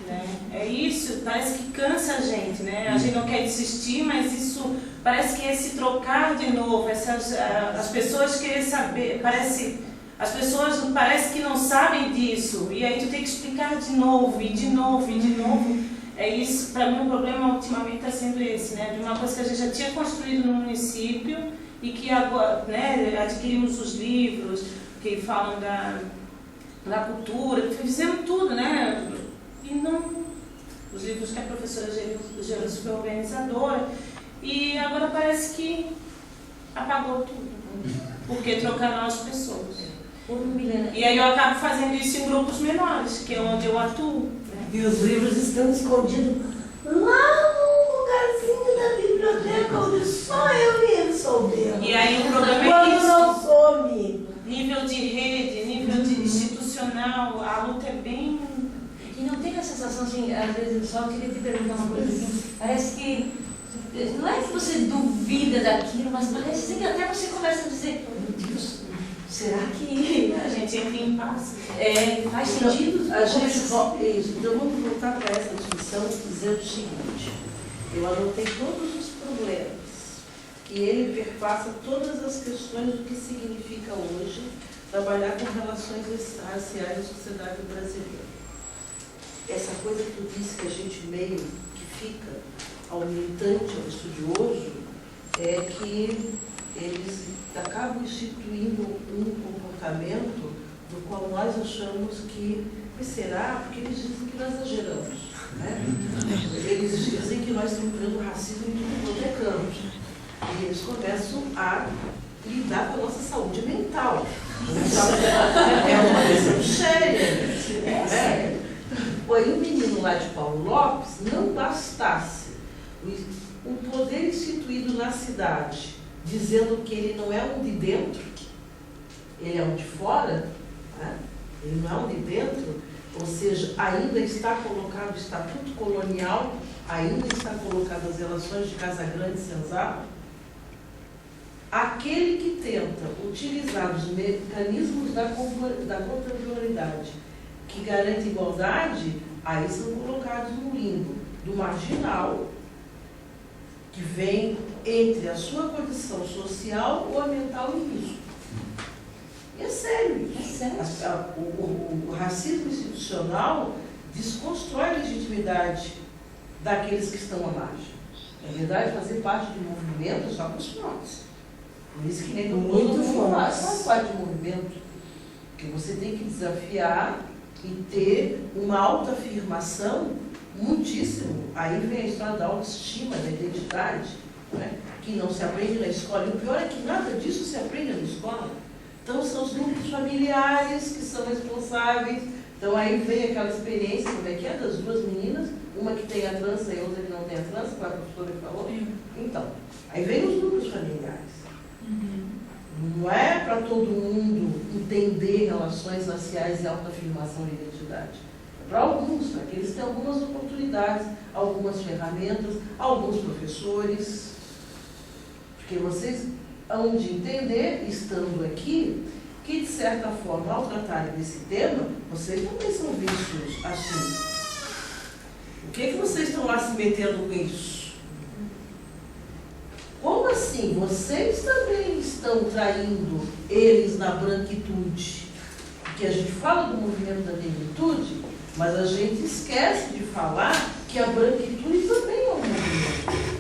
Né? É isso, parece que cansa a gente, né? A gente não quer desistir, mas isso parece que é esse trocar de novo, as pessoas querem saber, as pessoas parece que não sabem disso, e aí tu tem que explicar de novo, e de novo, e de novo. É isso, para mim o problema ultimamente está sendo esse, né? De uma coisa que a gente já tinha construído no município e que agora, né, adquirimos os livros que falam da cultura, fizemos tudo, né? E não, os livros que a professora Geros foi organizadora, e agora parece que apagou tudo, porque trocaram as pessoas. E aí eu acabo fazendo isso em grupos menores, que é onde eu atuo. E os livros estão escondidos lá no lugarzinho da biblioteca, onde só eu e ele soubemos. E aí o problema é isso. Não some. Nível de rede, nível de institucional, a luta é bem... E não tem a sensação, assim, às vezes, só queria te perguntar uma coisa assim, parece que, não é que você duvida daquilo, mas parece assim, que até você começa a dizer, meu Deus, será que a gente entra em paz? Faz sentido? Então vamos voltar para essa discussão e dizer o seguinte, eu anotei todos os problemas, e ele perpassa todas as questões do que significa hoje trabalhar com relações raciais na sociedade brasileira. Essa coisa que tu disse que a gente meio que fica ao militante, ao estudioso, é que eles acabam instituindo um comportamento do qual nós achamos que será, porque eles dizem que nós exageramos. Né? Eles dizem que nós estamos vendo racismo em tudo quanto é campo. E eles começam a lidar com a nossa saúde mental. É uma questão séria. É sério. Aí o menino lá de Paulo Lopes, não bastasse o poder instituído na cidade, dizendo que ele não é um de dentro, ele é um de fora, né? Ele não é um de dentro, ou seja, ainda está colocado o Estatuto Colonial, ainda está colocado as relações de Casa Grande e Senzala. Aquele que tenta utilizar os mecanismos da contemporaneidade que garante igualdade, aí são colocados no limbo do marginal, que vem entre a sua condição social ou ambiental e risco. E é sério isso. É sério. O racismo institucional desconstrói a legitimidade daqueles que estão à margem. Na verdade, fazer parte de um movimento é só para os fortes. Por isso que nem todo mundo faz parte de um movimento. Porque você tem que desafiar e ter uma autoafirmação muitíssimo. Aí vem a história da autoestima, da identidade, né? Que não se aprende na escola. E o pior é que nada disso se aprende na escola. Então são os núcleos familiares que são responsáveis. Então aí vem aquela experiência, como é que é, das duas meninas, uma que tem a trança e outra que não tem a trança, como a professora falou. Então, aí vem os núcleos familiares. Não é para todo mundo entender relações raciais e autoafirmação de identidade. É para alguns, para aqueles que têm algumas oportunidades, algumas ferramentas, alguns professores. Porque vocês hão de entender, estando aqui, que de certa forma, ao tratarem desse tema, vocês também são vistos assim. O que vocês estão lá se metendo com isso? Como assim? Vocês também estão traindo eles na branquitude? Porque a gente fala do movimento da negritude, mas a gente esquece de falar que a branquitude também é um movimento.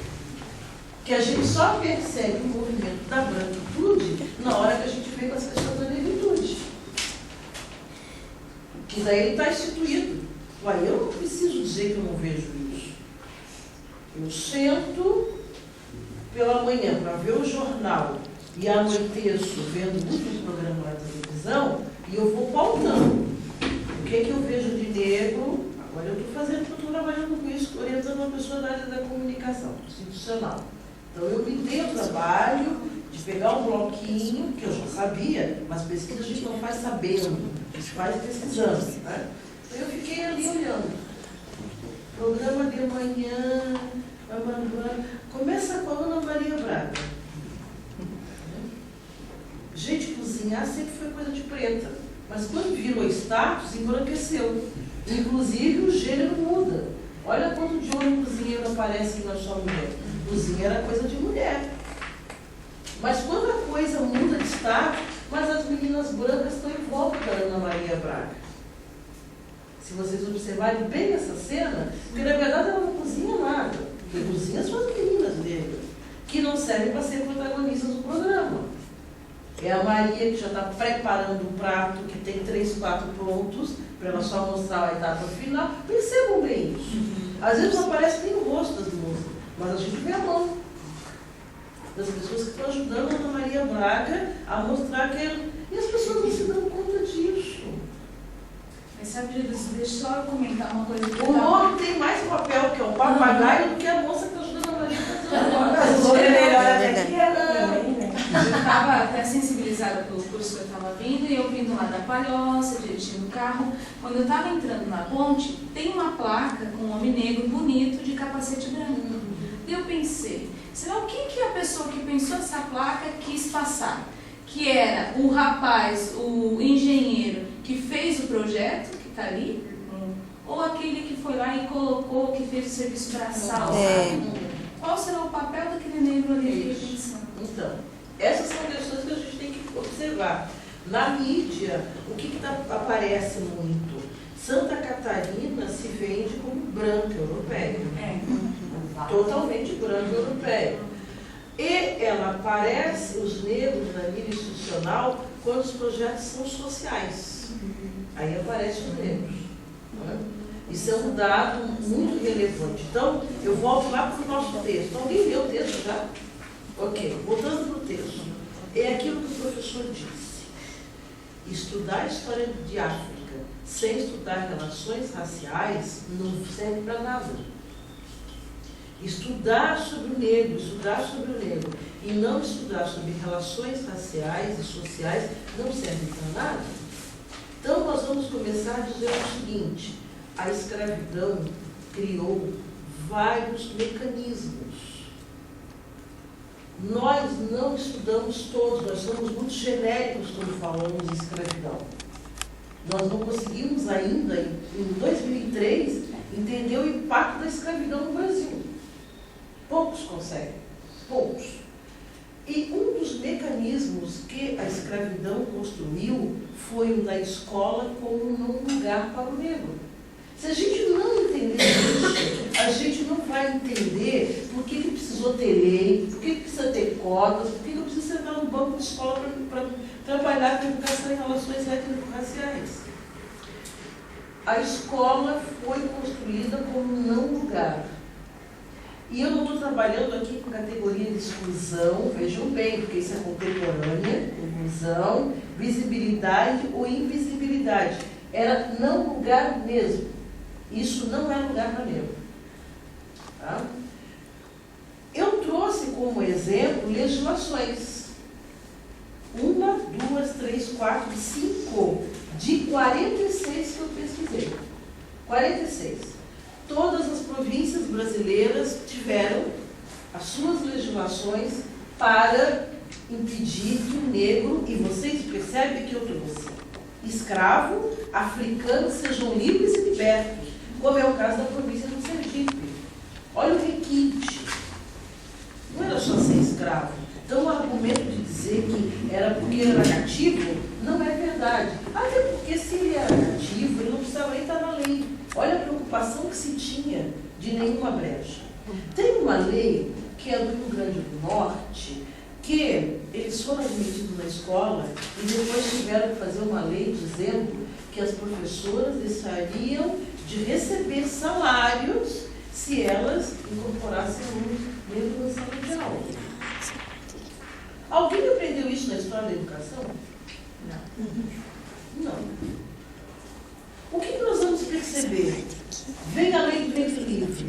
Que a gente só percebe o movimento da branquitude na hora que a gente vê com as questões da negritude. Que daí ele está instituído. Uai, eu não preciso dizer que eu não vejo isso. Eu sento pela manhã para ver o jornal e anoiteço vendo o último programa da televisão e eu vou pautando. O que eu vejo de negro? Agora eu estou trabalhando com isso, orientando uma pessoa da área da comunicação institucional. Então eu me dei o trabalho de pegar um bloquinho, que eu já sabia, mas pesquisa a gente não faz sabendo, a gente faz pesquisando. Né? Então eu fiquei ali olhando. Programa de manhã, começa com a Ana Maria Braga. Gente, cozinhar sempre foi coisa de preta, mas quando virou status, embranqueceu. Inclusive o gênero muda. Olha quando de homem cozinheiro aparece que nós somos mulher. Cozinha era coisa de mulher. Mas quando a coisa muda de status, mas as meninas brancas estão em volta da Ana Maria Braga. Se vocês observarem bem essa cena, porque na verdade ela não cozinha nada. Quem cozinha são as meninas negras, que não servem para ser protagonistas do programa. É a Maria que já está preparando o prato, que tem 3, 4 prontos, para ela só mostrar a etapa final. Percebam bem isso. Às vezes não aparece nem o rosto das moças, mas a gente vê a mão das pessoas que estão ajudando a Ana Maria Braga a mostrar que ela... E as pessoas não se dão conta disso. Mas sabe, deixa eu só comentar uma coisa. O nome tem mais papel que é o papagaio do que a moça que está ajudando a Maria a Eu estava até sensibilizada pelo curso que eu estava vindo, e eu vindo lá da Palhoça, dirigindo o carro. Quando eu estava entrando na ponte, tem uma placa com um homem negro bonito de capacete branco. E eu pensei, será o que a pessoa que pensou essa placa quis passar? Que era o rapaz, o engenheiro que fez o projeto, que está ali, ou aquele que foi lá e colocou, que fez o serviço braçal, sabe? Qual será o papel daquele negro ali? Então, essas são questões que a gente tem que observar. Na mídia, o que aparece muito? Santa Catarina se vende como branca europeia. Totalmente branca europeia. E ela aparece, os negros na mídia institucional, quando os projetos são sociais. aí aparecem os negros. Né? Isso é um dado muito relevante. Então, eu volto lá para o nosso texto. Alguém leu o texto já? Ok, voltando para o texto. É aquilo que o professor disse. Estudar a história de África sem estudar relações raciais não serve para nada. Estudar sobre o negro e não estudar sobre relações raciais e sociais não serve para nada. Então, nós vamos começar a dizer o seguinte: a escravidão criou vários mecanismos. Nós não estudamos todos, nós somos muito genéricos quando falamos de escravidão. Nós não conseguimos ainda, em 2003, entender o impacto da escravidão no Brasil. Poucos conseguem, poucos. E um dos mecanismos que a escravidão construiu foi o da escola como um lugar para o negro. Se a gente não entender isso, a gente não vai entender por que precisou ter lei, por que precisa ter cotas, por que eu preciso sentar no banco de escola para trabalhar com educação em relações étnico-raciais. A escola foi construída como um não lugar. E eu não estou trabalhando aqui com categoria de exclusão, vejam bem, porque isso é contemporânea, inclusão, visibilidade ou invisibilidade. Era não lugar mesmo. Isso não é lugar para negro. Tá? Eu trouxe como exemplo legislações. 1, 2, 3, 4, 5 de 46 que eu pesquisei. 46. Todas as províncias brasileiras tiveram as suas legislações para impedir que o negro, e vocês percebem que eu trouxe, escravo, africanos sejam livres e libertos, como é o caso da província do Sergipe. Olha o requinte. Não era só ser escravo. Então o argumento de dizer que era porque ele era cativo não é verdade. Até porque se ele era cativo, ele não precisava nem estar na lei. Olha a preocupação que se tinha de nenhuma brecha. Tem uma lei que é do Rio Grande do Norte, que eles foram admitidos na escola e depois tiveram que fazer uma lei dizendo que as professoras deixariam de receber salários se elas incorporassem um negro na sala de aula. Alguém aprendeu isso na história da educação? Não. O que nós vamos perceber? Vem a lei do ventre livre.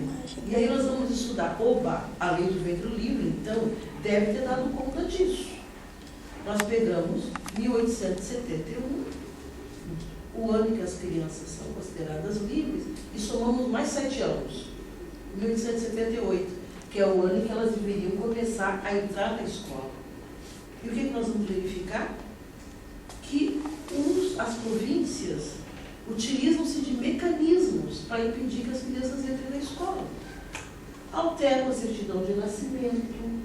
E aí nós vamos estudar. Oba, a lei do ventre livre, então, deve ter dado conta disso. Nós pegamos 1871, o ano que as crianças são consideradas livres, e somamos mais 7 anos. 1878, que é o ano em que elas deveriam começar a entrar na escola. E o que nós vamos verificar? Que as províncias utilizam-se de mecanismos para impedir que as crianças entrem na escola. Alteram a certidão de nascimento,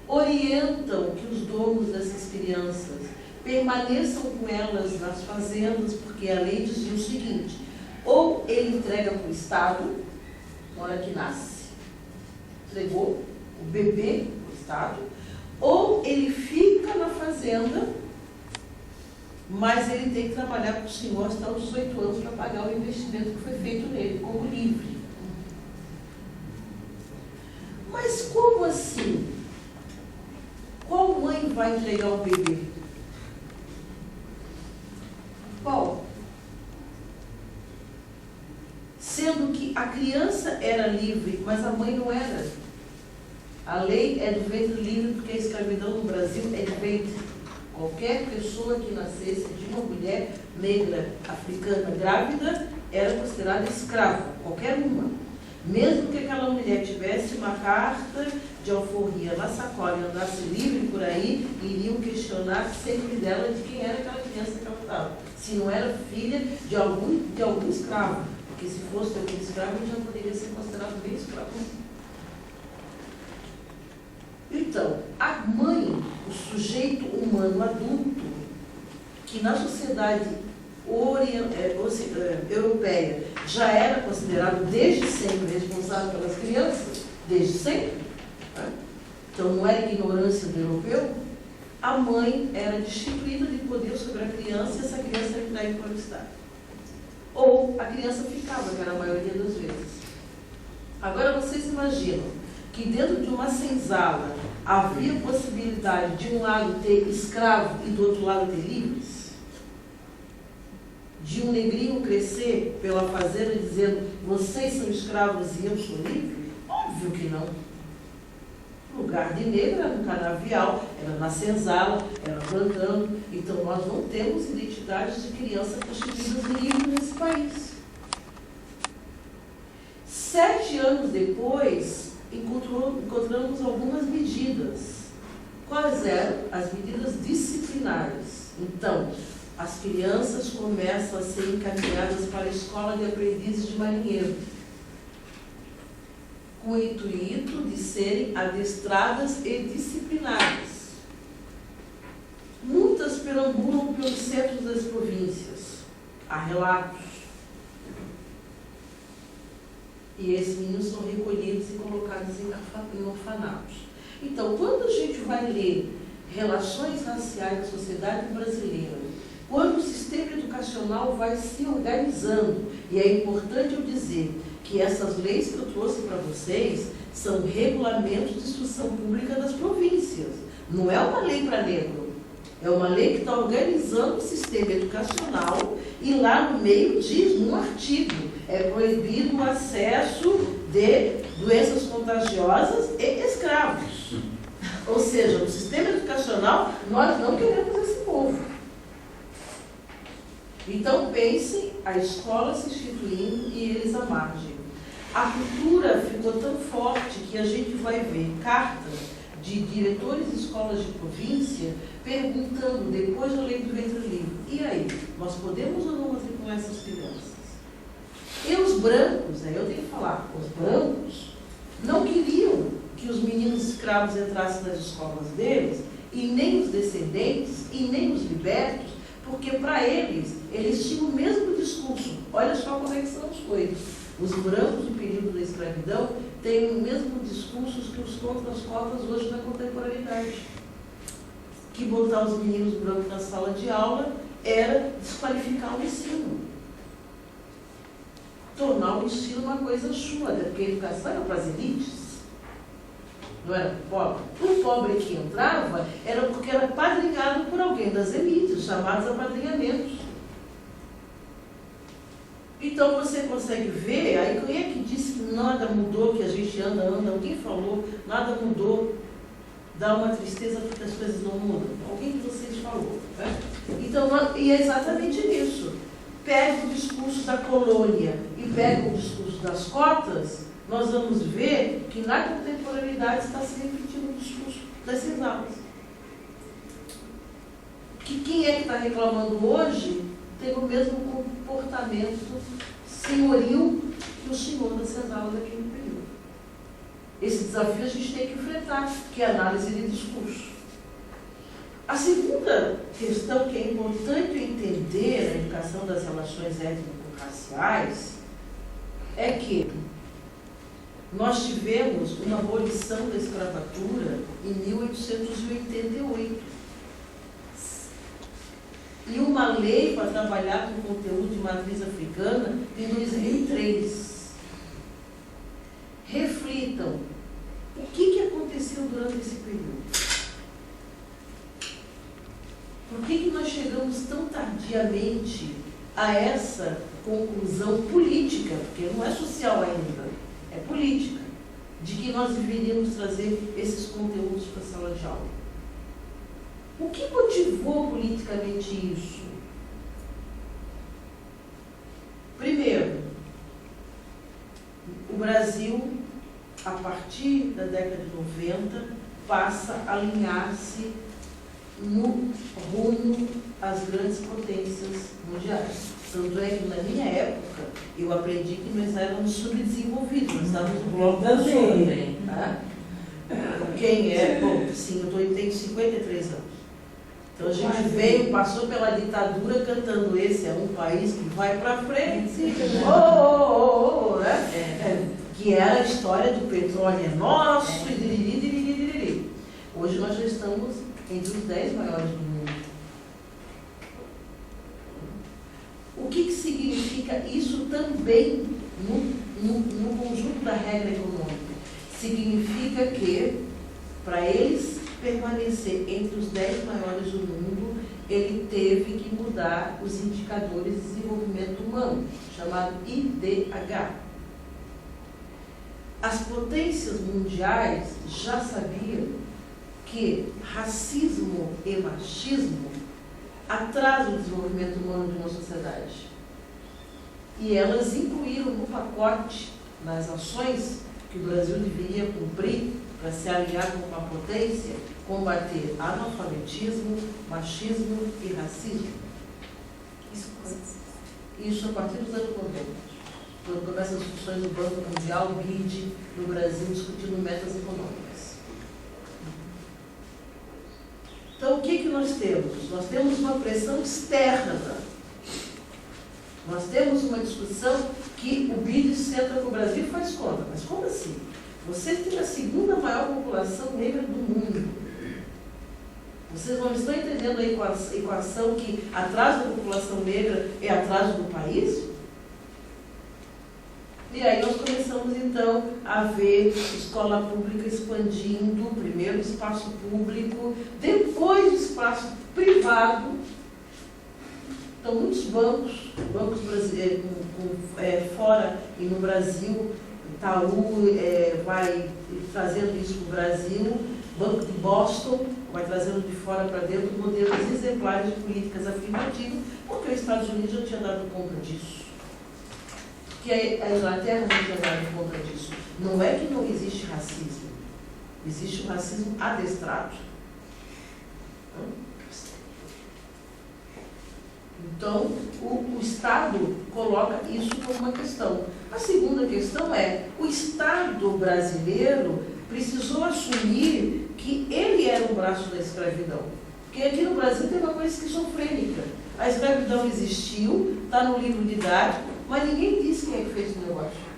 orientam que os donos dessas crianças permaneçam com elas nas fazendas, porque a lei dizia o seguinte: ou ele entrega para o Estado, na hora que nasce, entregou o bebê para o Estado, ou ele fica na fazenda, mas ele tem que trabalhar para o senhor até os 18 anos para pagar o investimento que foi feito nele, como livre. Mas como assim? Qual mãe vai entregar o bebê? Qual? Sendo que a criança era livre, mas a mãe não era. A lei é do ventre livre, porque a escravidão no Brasil é de ventre. Qualquer pessoa que nascesse de uma mulher negra, africana, grávida, era considerada escrava, qualquer uma. Mesmo que aquela mulher tivesse uma carta de alforria na sacola e andasse livre por aí, iriam questionar sempre dela de quem era aquela criança que ela estava. Se não era filha de algum escravo, porque se fosse de algum escravo, ele já poderia ser considerado bem escravo. Então, a mãe, o sujeito humano adulto, que na sociedade europeia já era considerado desde sempre responsável pelas crianças, desde sempre, né? Então não era ignorância do europeu, a mãe era destituída de poder sobre a criança e essa criança era entregue para a universidade. Ou a criança ficava, que era a maioria das vezes. Agora vocês imaginam que dentro de uma senzala havia possibilidade de um lado ter escravo e do outro lado ter livres? De um negrinho crescer pela fazenda dizendo, vocês são escravos e eu sou livre? Óbvio que não. O lugar de negro era no canavial, era na senzala, era plantando. Então nós não temos identidades de criança constituídas livres nesse país. 7 anos depois, encontramos algumas medidas. Quais eram? As medidas disciplinares. Então, as crianças começam a ser encaminhadas para a escola de aprendizes de marinheiro, com o intuito de serem adestradas e disciplinadas. Muitas perambulam pelos centros das províncias. Há relatos. E esses meninos são recolhidos e colocados em orfanatos. Então, quando a gente vai ler relações raciais da sociedade brasileira, quando o sistema educacional vai se organizando, e é importante eu dizer que essas leis que eu trouxe para vocês são regulamentos de instrução pública das províncias. Não é uma lei para negro. É uma lei que está organizando o sistema educacional e lá no meio diz, num artigo, é proibido o acesso de doenças contagiosas e escravos. Ou seja, no sistema educacional, nós não queremos esse povo. Então, pensem a escola se instituindo e eles à margem. A cultura ficou tão forte que a gente vai ver cartas de diretores de escolas de província perguntando, depois da lei do ventre livre, e aí, nós podemos ou não matricular essas crianças? E os brancos, aí eu tenho que falar, os brancos não queriam que os meninos escravos entrassem nas escolas deles, e nem os descendentes, e nem os libertos, porque para eles tinham o mesmo discurso. Olha só como é que são as coisas. Os brancos do período da escravidão têm o mesmo discurso que os contra as cotas hoje na contemporaneidade. Que botar os meninos brancos na sala de aula era desqualificar o ensino. Tornar o ensino uma coisa chula, porque a educação era para as elites. Não era para o pobre. O pobre que entrava era porque era padrinhado por alguém das elites, chamados apadrinhamentos. Então você consegue ver, aí quem é que disse que nada mudou, que a gente anda, alguém falou, nada mudou, dá uma tristeza porque as coisas não mudam. Alguém de vocês falou. Né? Então, e é exatamente nisso. Pega o discurso da colônia e pega o discurso das cotas, nós vamos ver que na contemporaneidade está se repetindo o discurso das senzalas. Que quem é que está reclamando hoje tem o mesmo comportamento senhoril que o senhor da senzala daquele período. Esse desafio a gente tem que enfrentar, que é a análise de discurso. A segunda questão que é importante entender na educação das relações étnico-raciais é que nós tivemos uma abolição da escravatura em 1888. E uma lei para trabalhar com conteúdo de matriz africana em 2003. Reflitam, o que aconteceu durante esse período? Por que nós chegamos tão tardiamente a essa conclusão política, porque não é social ainda, é política, de que nós deveríamos trazer esses conteúdos para a sala de aula? O que motivou politicamente isso? Primeiro, o Brasil, a partir da década de 90, passa a alinhar-se no rumo às grandes potências mundiais. Tanto é que, na minha época, eu aprendi que nós éramos subdesenvolvidos, nós estávamos no bloco do sul também. Tá? Quem é? Bom, sim, eu tenho 53 anos. Então a gente veio, passou pela ditadura cantando esse é um país que vai para frente, né? Que era a história do petróleo é nosso, e diriri. Hoje nós já estamos entre os 10 maiores do mundo. O que significa isso também no conjunto da regra econômica? Significa que, para eles permanecer entre os 10 maiores do mundo, ele teve que mudar os indicadores de desenvolvimento humano, chamado IDH. As potências mundiais já sabiam que racismo e machismo atrasam o desenvolvimento humano de uma sociedade. E elas incluíram no pacote, nas ações que o Brasil deveria cumprir para se alinhar com uma potência, combater analfabetismo, machismo e racismo. Isso a partir dos anos 90. Quando começam as discussões do Banco Mundial, o BID, no Brasil, discutindo metas econômicas. Então, o que nós temos? Nós temos uma pressão externa. Nós temos uma discussão que o BID senta com o Brasil e faz conta. Mas como assim? Vocês têm a segunda maior população negra do mundo. Vocês não estão entendendo a equação que atraso da população negra é atraso do país? E aí nós começamos então a ver escola pública expandindo, primeiro o espaço público, depois o espaço privado. Então muitos bancos brasileiros fora e no Brasil, Itaú vai trazendo isso para o Brasil, Banco de Boston vai trazendo de fora para dentro modelos exemplares de políticas afirmativas, porque os Estados Unidos já tinha dado conta disso. Que a Inglaterra não tinha dado conta disso. Não é que não existe racismo. Existe o racismo adestrado. Então, o Estado coloca isso como uma questão. A segunda questão é, o Estado brasileiro precisou assumir que ele era um braço da escravidão. Porque aqui no Brasil tem uma coisa esquizofrênica. A escravidão existiu, está no livro didático, mas ninguém disse quem é que fez o negócio.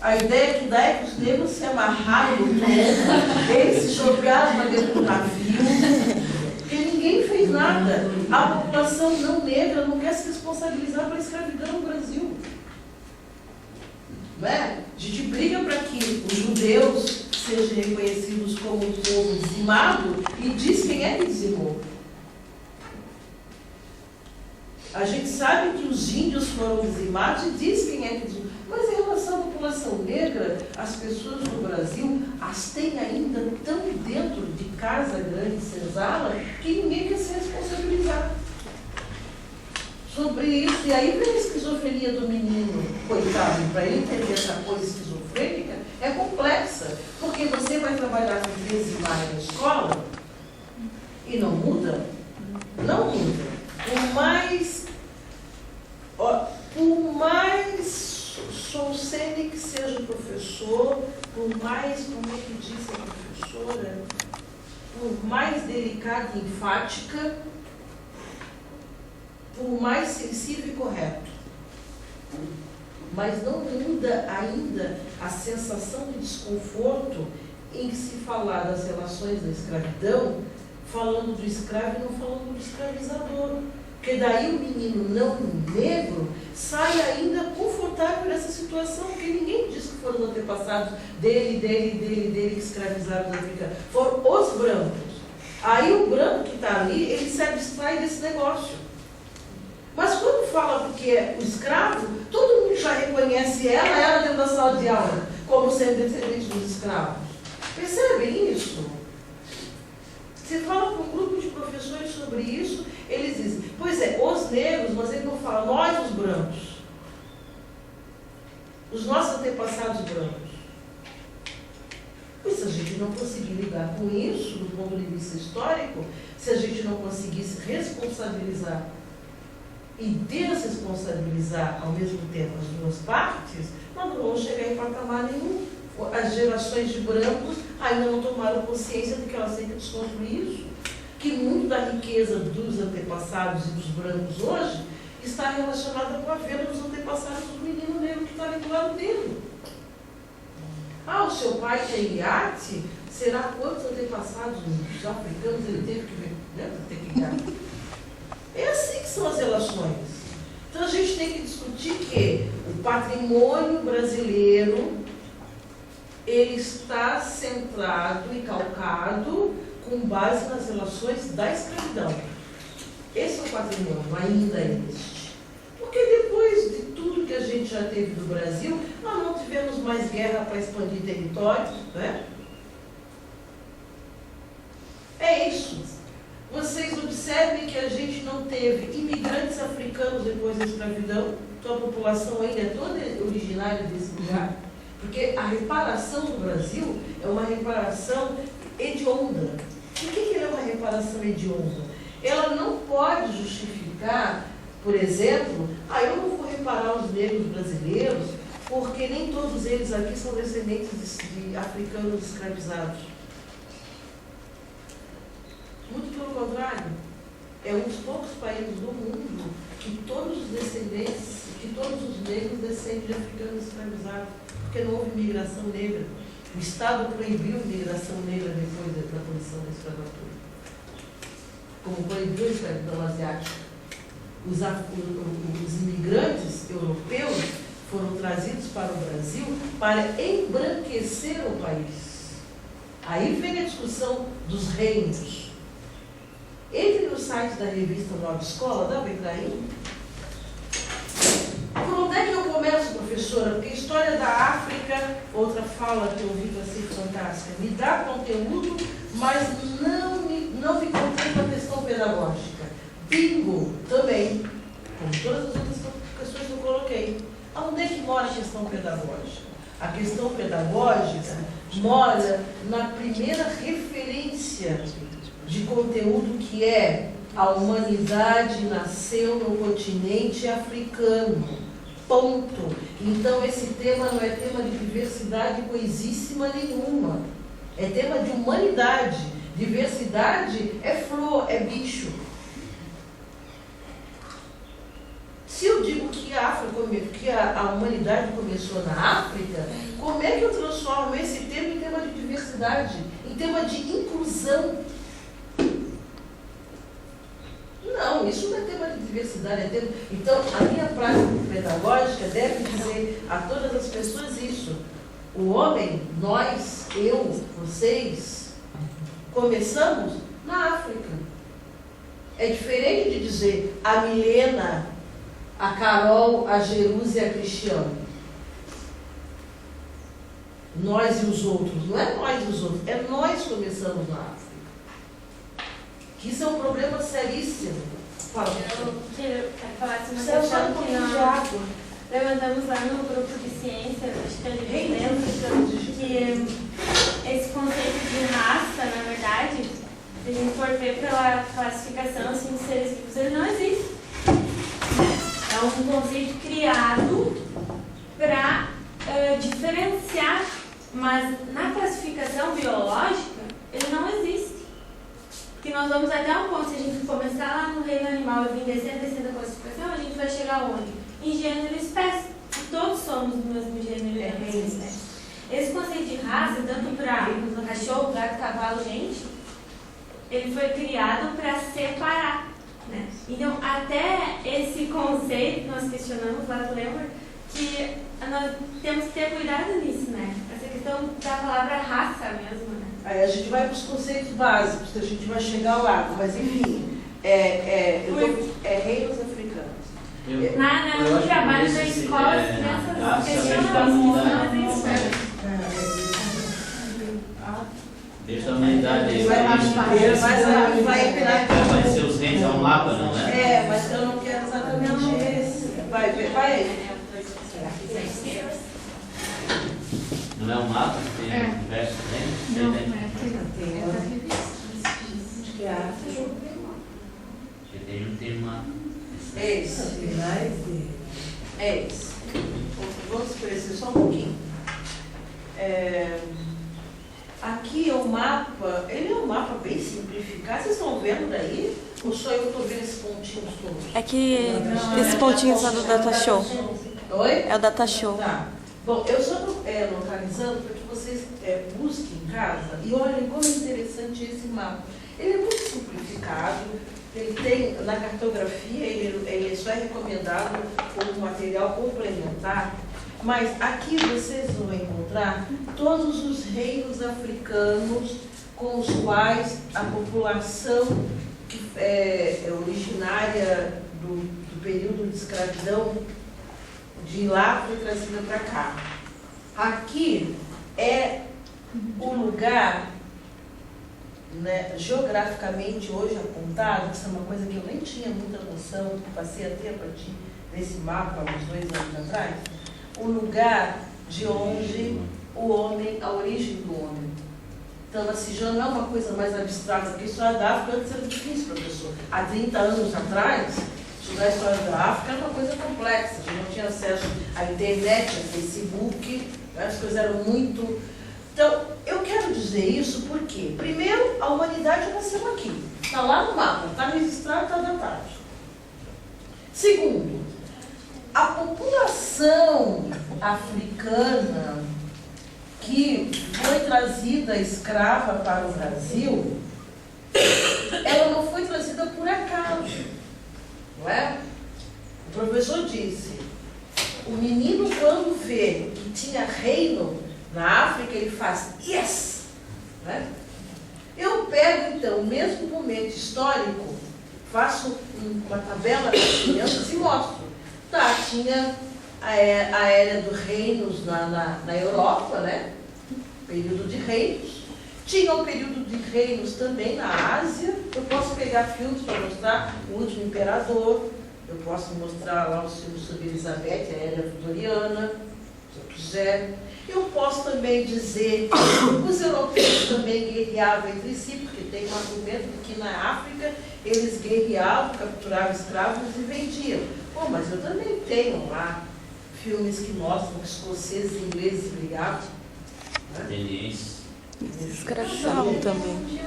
A ideia que dá é que os negros se amarraram no tronco, eles se jogaram para dentro do navio, porque ninguém fez nada. A população não negra não quer se responsabilizar pela escravidão no Brasil. Não é? A gente briga para que os judeus sejam reconhecidos como um povo dizimado e diz quem é que dizimou. A gente sabe que os índios foram dizimados e diz quem é que dizimou. Mas em relação à população negra, as pessoas no Brasil as têm ainda tão dentro de casa grande, senzala, que ninguém quer se responsabilizar sobre isso. E aí vem a esquizofrenia do menino, coitado, para ele entender essa coisa esquizofrênica, é complexa, porque você vai trabalhar com 13 na escola e não muda. Não muda. Por mais Solsene que seja o professor, por mais, como é que diz a professora, por mais delicada e enfática, por mais sensível e correto. Mas não muda ainda a sensação de desconforto em se falar das relações da escravidão, falando do escravo e não falando do escravizador. Porque daí o menino não negro sai ainda confortável nessa situação, porque ninguém diz que foram os antepassados dele que escravizaram os africanos. Foram os brancos. Aí o branco que está ali, ele se abstrai desse negócio. Mas quando fala porque é o escravo, todo mundo já reconhece ela dentro da sala de aula, como sendo descendente dos escravos. Percebem isso? Você fala com um grupo de professores sobre isso, eles dizem, pois é, os negros, mas ele não fala, nós os brancos. Os nossos antepassados brancos. Pois se a gente não conseguir lidar com isso, do ponto de vista histórico, se a gente não conseguisse responsabilizar e desresponsabilizar ao mesmo tempo as duas partes, nós não vamos chegar em patamar nenhum. As gerações de brancos ainda não tomaram consciência de que elas têm que desconstruir isso. Que muito da riqueza dos antepassados e dos brancos hoje está relacionada com a venda dos antepassados do menino negro que está ali do lado dele. Ah, o seu pai tem iate? será quantos antepassados dos africanos ele teve que ver, né? Ter que ligar. É assim que são as relações. Então a gente tem que discutir que o patrimônio brasileiro ele está centrado e calcado com base nas relações da escravidão. Esse é o patrimônio, ainda existe. Porque depois de tudo que a gente já teve no Brasil, nós não tivemos mais guerra para expandir territórios, né? É isso. Vocês observem que a gente não teve imigrantes africanos depois da escravidão, então a população ainda é toda originária desse lugar, porque a reparação do Brasil é uma reparação hedionda. Por que ela é uma reparação hedionda? Ela não pode justificar, por exemplo, eu não vou reparar os negros brasileiros porque nem todos eles aqui são descendentes de africanos escravizados. Muito pelo contrário, é um dos poucos países do mundo que todos os descendentes, que todos os negros descendem de africanos escravizados, porque não houve imigração negra. O Estado proibiu a imigração negra depois da abolição da escravatura. Como proibiu a escravidão asiática. Os imigrantes europeus foram trazidos para o Brasil para embranquecer o país. Aí vem a discussão dos reinos. Entre no site da revista Nova Escola, dá para entrar aí? Por onde é que eu começo, professora? Porque a história da África, outra fala que eu ouvi para ser fantástica, me dá conteúdo, mas não me contempla a questão pedagógica. Bingo, também, como todas as outras questões que eu coloquei. Onde é que mora a questão pedagógica? A questão pedagógica mora na primeira referência de conteúdo que é a humanidade nasceu no continente africano. Ponto. Então esse tema não é tema de diversidade coisíssima nenhuma. É tema de humanidade. Diversidade é flor, é bicho. Se eu digo que a humanidade começou na África, como é que eu transformo esse tema em tema de diversidade, em tema de inclusão? Não, isso não é tema de diversidade, é tema... Então, a minha prática pedagógica deve dizer a todas as pessoas isso. O homem, nós, eu, vocês, começamos na África. É diferente de dizer a Milena, a Carol, a Jerusa e a Cristiane. Nós e os outros. Não é nós e os outros, é nós começamos na África. Que isso é um problema seríssimo. Fala. Eu quero falar sobre uma questão que nós levantamos lá no grupo de ciência, acho que a gente lembra, que esse conceito de raça, na verdade, se a gente for ver pela classificação assim, de seres vivos, ele não existe. É um conceito criado para diferenciar, mas na classificação biológica, ele não existe. Porque nós vamos até um ponto, se a gente começar lá no reino animal e vir descendo a classificação, a gente vai chegar onde? Em gênero e espécie. Todos somos do mesmo gênero e da mesma espécie. Esse conceito de raça, tanto para cachorro, gato, cavalo, gente, ele foi criado para separar. Né? Então, até esse conceito, nós questionamos lá do Lembra, que nós temos que ter cuidado nisso, né? Essa questão da palavra raça mesmo, né? Aí a gente vai para os conceitos básicos, que a gente vai chegar lá, mas enfim, reinos africanos. No trabalho da escola, as crianças questionam isso. Deixa a humanidade aí. Vai ser os reinos, é um mapa, não é? Mas eu não quero exatamente esse. Vai aí. Não é um mapa que tem diversos reinos? Não, tem. Acho que é Porque tem uma... É isso. Vamos esclarecer só um pouquinho. Aqui é um mapa, ele é um mapa bem simplificado. Vocês estão vendo daí? Ou só eu estou vendo esses pontinhos todos? É que esses pontinhos lá do Data Show. Oi? É o Data Show. Tá. Bom, eu só localizando para que vocês busquem em casa e olhem como é interessante esse mapa. Ele é muito simplificado, ele tem, na cartografia, ele só é recomendado como material complementar, mas aqui vocês vão encontrar todos os reinos africanos com os quais a população que é originária do período de escravidão de lá foi trazida para cá. Aqui é o lugar, né, geograficamente hoje apontado, isso é uma coisa que eu nem tinha muita noção, passei a ter a partir desse mapa há uns 2 anos atrás, o lugar de onde o homem, a origem do homem. Então, assim, já não é uma coisa mais abstrata, porque a história da África antes era difícil, professor. Há 30 anos atrás, estudar a história da África era uma coisa complexa, a gente não tinha acesso à internet, ao Facebook, né? As coisas eram muito... Então, eu quero dizer isso porque, primeiro, a humanidade nasceu aqui, está lá no mapa, está registrado, está datado. Segundo, a população africana que foi trazida escrava para o Brasil, ela não foi trazida por acaso, não é? O professor disse, o menino quando vê que tinha reino na África, ele faz yes! Né? Eu pego então o mesmo momento histórico, faço uma tabela para as crianças e mostro. Tá, tinha a era dos reinos na Europa, né? Período de reinos. Tinha um período de reinos também na Ásia. Eu posso pegar filmes para mostrar o último imperador. Eu posso mostrar lá os filmes sobre Elizabeth, a era vitoriana, se eu quiser. Eu posso também dizer que os europeus também guerreavam entre si, porque tem um argumento de que na África eles guerreavam, capturavam escravos e vendiam. Bom, mas eu também tenho lá filmes que mostram que escoceses e ingleses brigavam. Atenienses. Escravizavam também.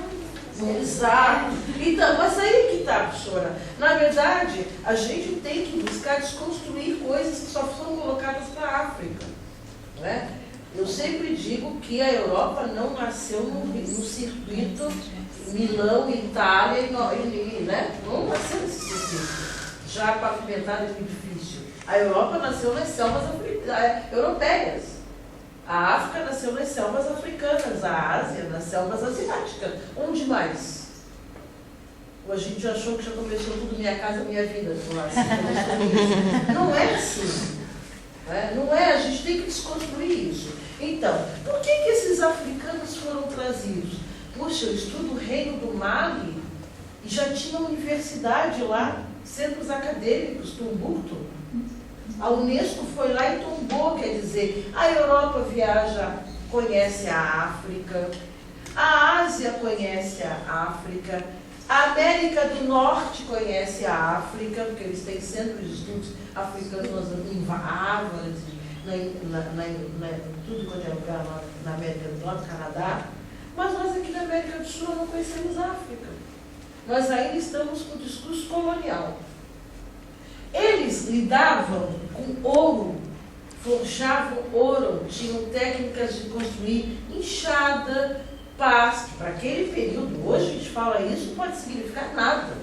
Exato. Então, mas aí que está, professora. Na verdade, a gente tem que buscar desconstruir coisas que só foram colocadas para a África. Não é? Eu sempre digo que a Europa não nasceu no circuito Milão, Itália, né? Não nasceu nesse circuito. Já pavimentado é muito difícil. A Europa nasceu nas selvas europeias. A África nasceu nas selvas africanas. A Ásia nas selvas asiáticas. Onde mais? Ou a gente achou que já começou tudo Minha Casa Minha Vida. Não é assim. Não é, a gente tem que desconstruir isso. Então, por que esses africanos foram trazidos? Puxa, eu estudo o reino do Mali e já tinha uma universidade lá, centros acadêmicos, Tombuctu. A Unesco foi lá e tombou, quer dizer, a Europa viaja, conhece a África, a Ásia conhece a África, a América do Norte conhece a África, porque eles têm centros de estudos africanos em Harvard, tudo quanto é lugar lá na América do Norte, Canadá. Mas nós aqui na América do Sul não conhecemos a África. Nós ainda estamos com o discurso colonial. Eles lidavam com ouro, forjavam ouro, tinham técnicas de construir enxada, paz, que para aquele período, hoje a gente fala isso, não pode significar nada,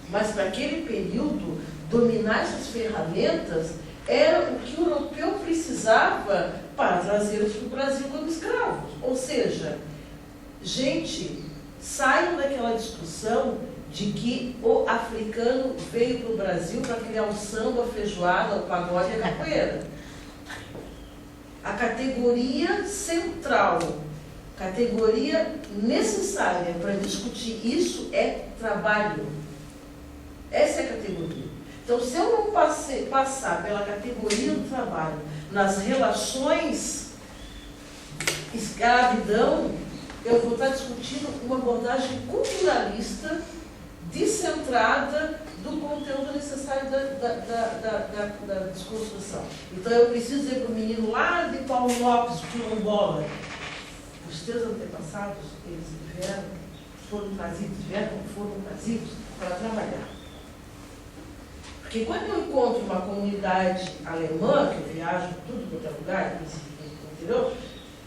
mas para aquele período, dominar essas ferramentas era o que o europeu precisava para trazê-los para o Brasil como escravos. Ou seja, gente, saiam daquela discussão de que o africano veio para o Brasil para criar o samba, a feijoada, o pagode e a capoeira. A categoria central, categoria necessária para discutir isso é trabalho. Essa é a categoria. Então, se eu não passar pela categoria do trabalho nas relações escravidão, eu vou estar discutindo uma abordagem culturalista descentrada do conteúdo necessário da desconstrução. Então, eu preciso dizer para o menino lá de Paulo Lopes, quilombola, os teus antepassados, eles foram trazidos para trabalhar. Porque quando eu encontro uma comunidade alemã, que eu viajo tudo quanto é lugar, entendeu?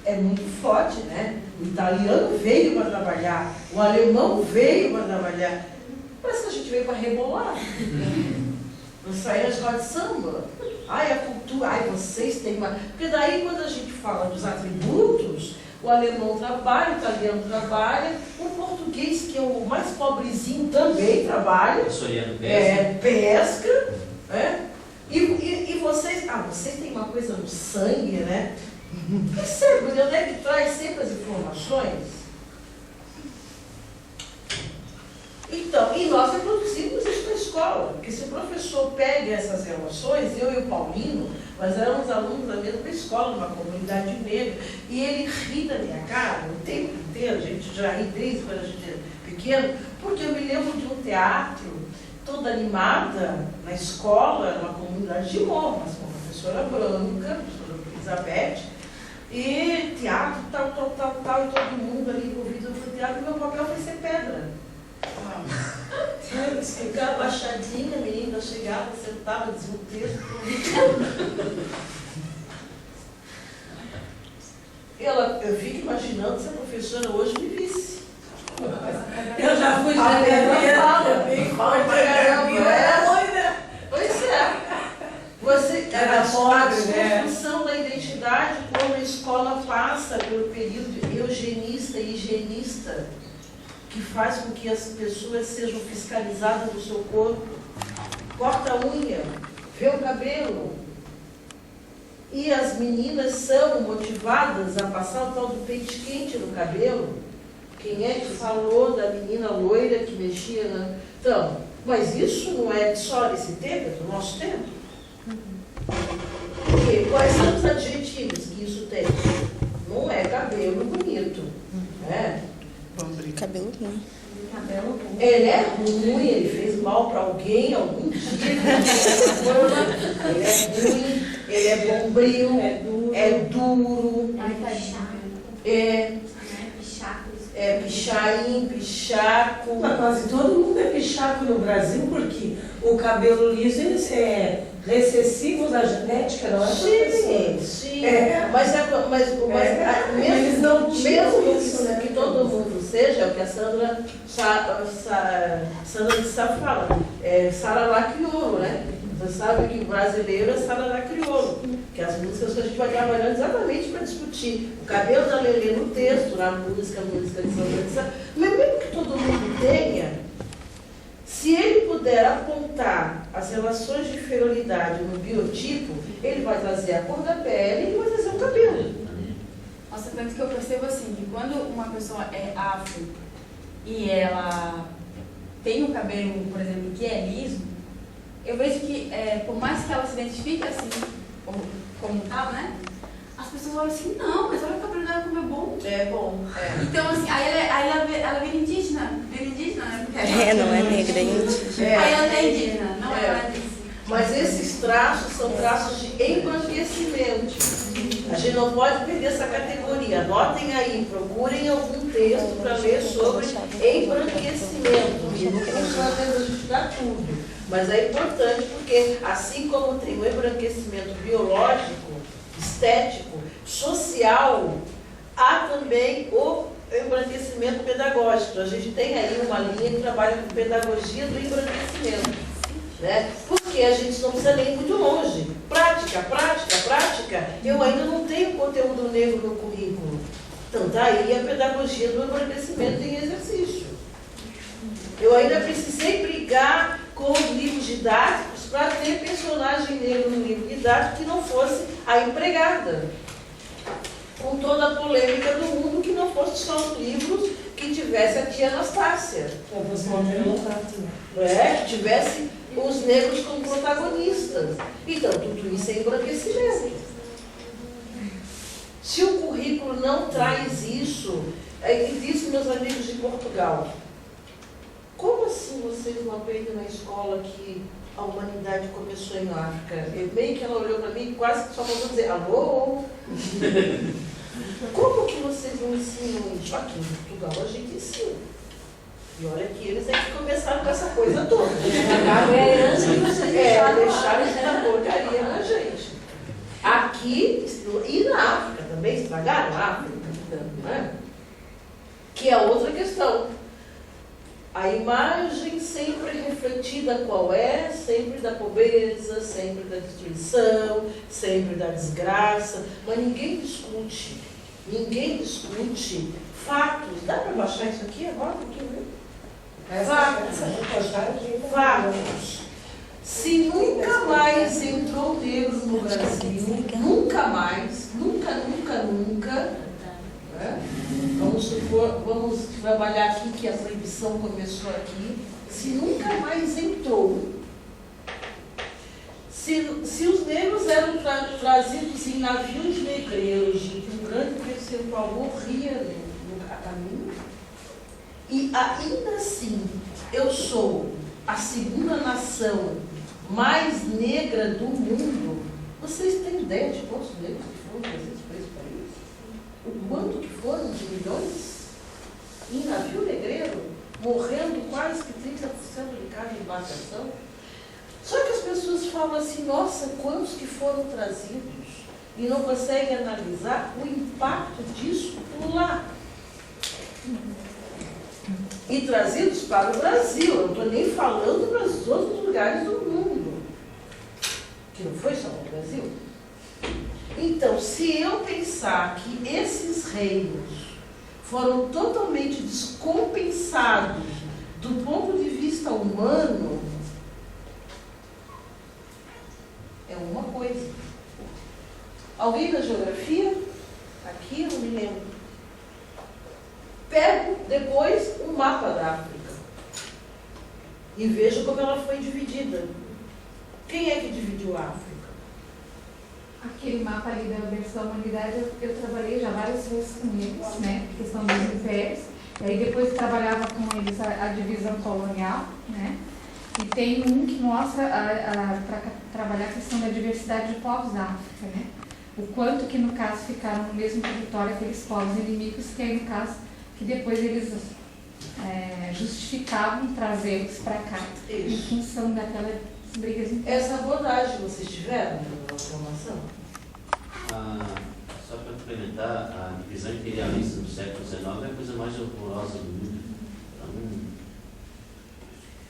É muito forte, né? O italiano veio para trabalhar, o alemão veio para trabalhar. Parece que a gente veio para rebolar. Não sair na escola de samba. Ai, a cultura, ai, vocês têm uma... Porque daí, quando a gente fala dos atributos, o alemão trabalha, o italiano trabalha, o português, que é o mais pobrezinho, também trabalha. Pesca. Né? E vocês... vocês têm uma coisa no sangue, né? Percebe, de onde é que traz sempre as informações? Então, e nós reproduzimos isso na escola, porque se o professor pega essas relações, eu e o Paulino, nós éramos alunos da mesma escola, numa comunidade negra, e ele ri da minha cara o tempo inteiro, a gente já ri desde quando a gente era pequeno, porque eu me lembro de um teatro toda animada na escola, numa comunidade de morro, mas com a professora branca, a professora Elizabeth, e teatro, tal, e todo mundo ali envolvido no teatro, meu papel foi ser pedra. Ficava baixadinha, a menina chegava, sentava, dizia o texto. Eu fico imaginando se a professora hoje me visse. Eu já fui Pois é. A construção da identidade, como a escola passa pelo período eugenista e higienista, que faz com que as pessoas sejam fiscalizadas do seu corpo, corta a unha, vê o cabelo. E as meninas são motivadas a passar o tal do pente quente no cabelo. Quem é que falou da menina loira que mexia na... Então, mas isso não é só desse tempo, é do nosso tempo. Porque quais são os adjetivos que isso tem? Não é cabelo bonito, né? Cabelo ruim. Ele é ruim, ele fez mal para alguém algum dia. Ele é ruim, ele é bombril, é duro, é pichain, pichaco. Mas quase todo mundo é pichaco no Brasil, porque o cabelo liso é recessivo da genética, não é? Sim. Mas eles não mesmo isso, né? Que todo mundo seja, é o que a Sandra de Sá fala, é Sarará crioulo, né? Você sabe que o brasileiro é Sarará crioulo, que as músicas que a gente vai trabalhando exatamente para discutir o cabelo da Lelê no texto, na música de Sandra de Sá, mas mesmo que todo mundo tenha, se ele puder apontar as relações de inferioridade no biotipo, ele vai trazer a cor da pele e ele vai trazer o cabelo. Nossa, tanto que eu percebo assim, que quando uma pessoa é afro e ela tem um cabelo, por exemplo, que é liso, eu vejo que, por mais que ela se identifique assim, como tal, né? As pessoas olham assim, não, mas olha o cabelo dela como é bom. É bom. Então, assim, aí ela vira indígena. Vira indígena, né? Porque não é negra, é indígena. Aí ela é indígena, não é disso. Mas esses traços são traços de embranquecimento. A gente não pode perder essa categoria. Anotem aí, procurem algum texto para ler sobre embranquecimento. Não funciona a gente dá tudo. Mas é importante porque, assim como tem o embranquecimento biológico, estético, social, há também o embranquecimento pedagógico. A gente tem aí uma linha que trabalha com pedagogia do embranquecimento, né? Porque a gente não precisa nem ir muito longe. Prática. Eu ainda não tenho conteúdo negro no currículo. Então, tá aí a pedagogia do embranquecimento em exercício. Eu ainda precisei brigar com os livros didáticos para ter personagem negro no livro didático que não fosse a empregada. Com toda a polêmica do mundo, que não fosse só os livros que tivesse a tia Anastácia. Que tivesse os negros como protagonistas. Então, tudo isso é embranquecimento. Se o currículo não traz isso, e disse meus amigos de Portugal, como assim vocês não aprendem na escola que a humanidade começou em África? Meio que ela olhou para mim e quase só mandou dizer, alô? Como que vocês não ensinam isso? Aqui em Portugal a gente ensina. E olha que eles é que começaram com essa coisa toda. Deixaram essa porcaria na gente. Aqui e na África também, partida qual é? Sempre da pobreza, sempre da destruição, sempre da desgraça, mas ninguém discute fatos. Dá para baixar isso aqui agora? Fatos. Se nunca mais entrou negro no Brasil, nunca mais, nunca, né? Vamos supor, vamos trabalhar aqui que a proibição começou aqui. Se nunca mais entrou, se os negros eram trazidos em navios negreiros, um grande percentual morria no caminho, e ainda assim eu sou a segunda nação mais negra do mundo, vocês têm ideia de quantos negros que foram trazidos para esse país? O quanto que foram de milhões? Em navio negreiro, morrendo quase que 30% de cada embarcação. Só que as pessoas falam assim, nossa, quantos que foram trazidos? E não conseguem analisar o impacto disso por lá. E trazidos para o Brasil, eu não estou nem falando para os outros lugares do mundo, que não foi só no Brasil. Então, se eu pensar que esses reinos foram totalmente descompensados do ponto de vista humano, é uma coisa. Alguém da geografia? Aqui eu não me lembro. Pego depois um mapa da África e vejo como ela foi dividida. Quem é que dividiu a África? Aquele mapa ali da versão humanidade, eu trabalhei já várias vezes com eles, né? Questão dos impérios. E aí depois trabalhava com eles a divisão colonial, né? E tem um que mostra para trabalhar a questão da diversidade de povos da África, né? O quanto que no caso ficaram no mesmo território aqueles povos inimigos, que aí no caso que depois eles justificavam trazê-los para cá, em função daquelas brigas internas. Essa abordagem vocês tiveram na formação? Só para complementar, a divisão imperialista do século XIX é a coisa mais horrorosa do mundo.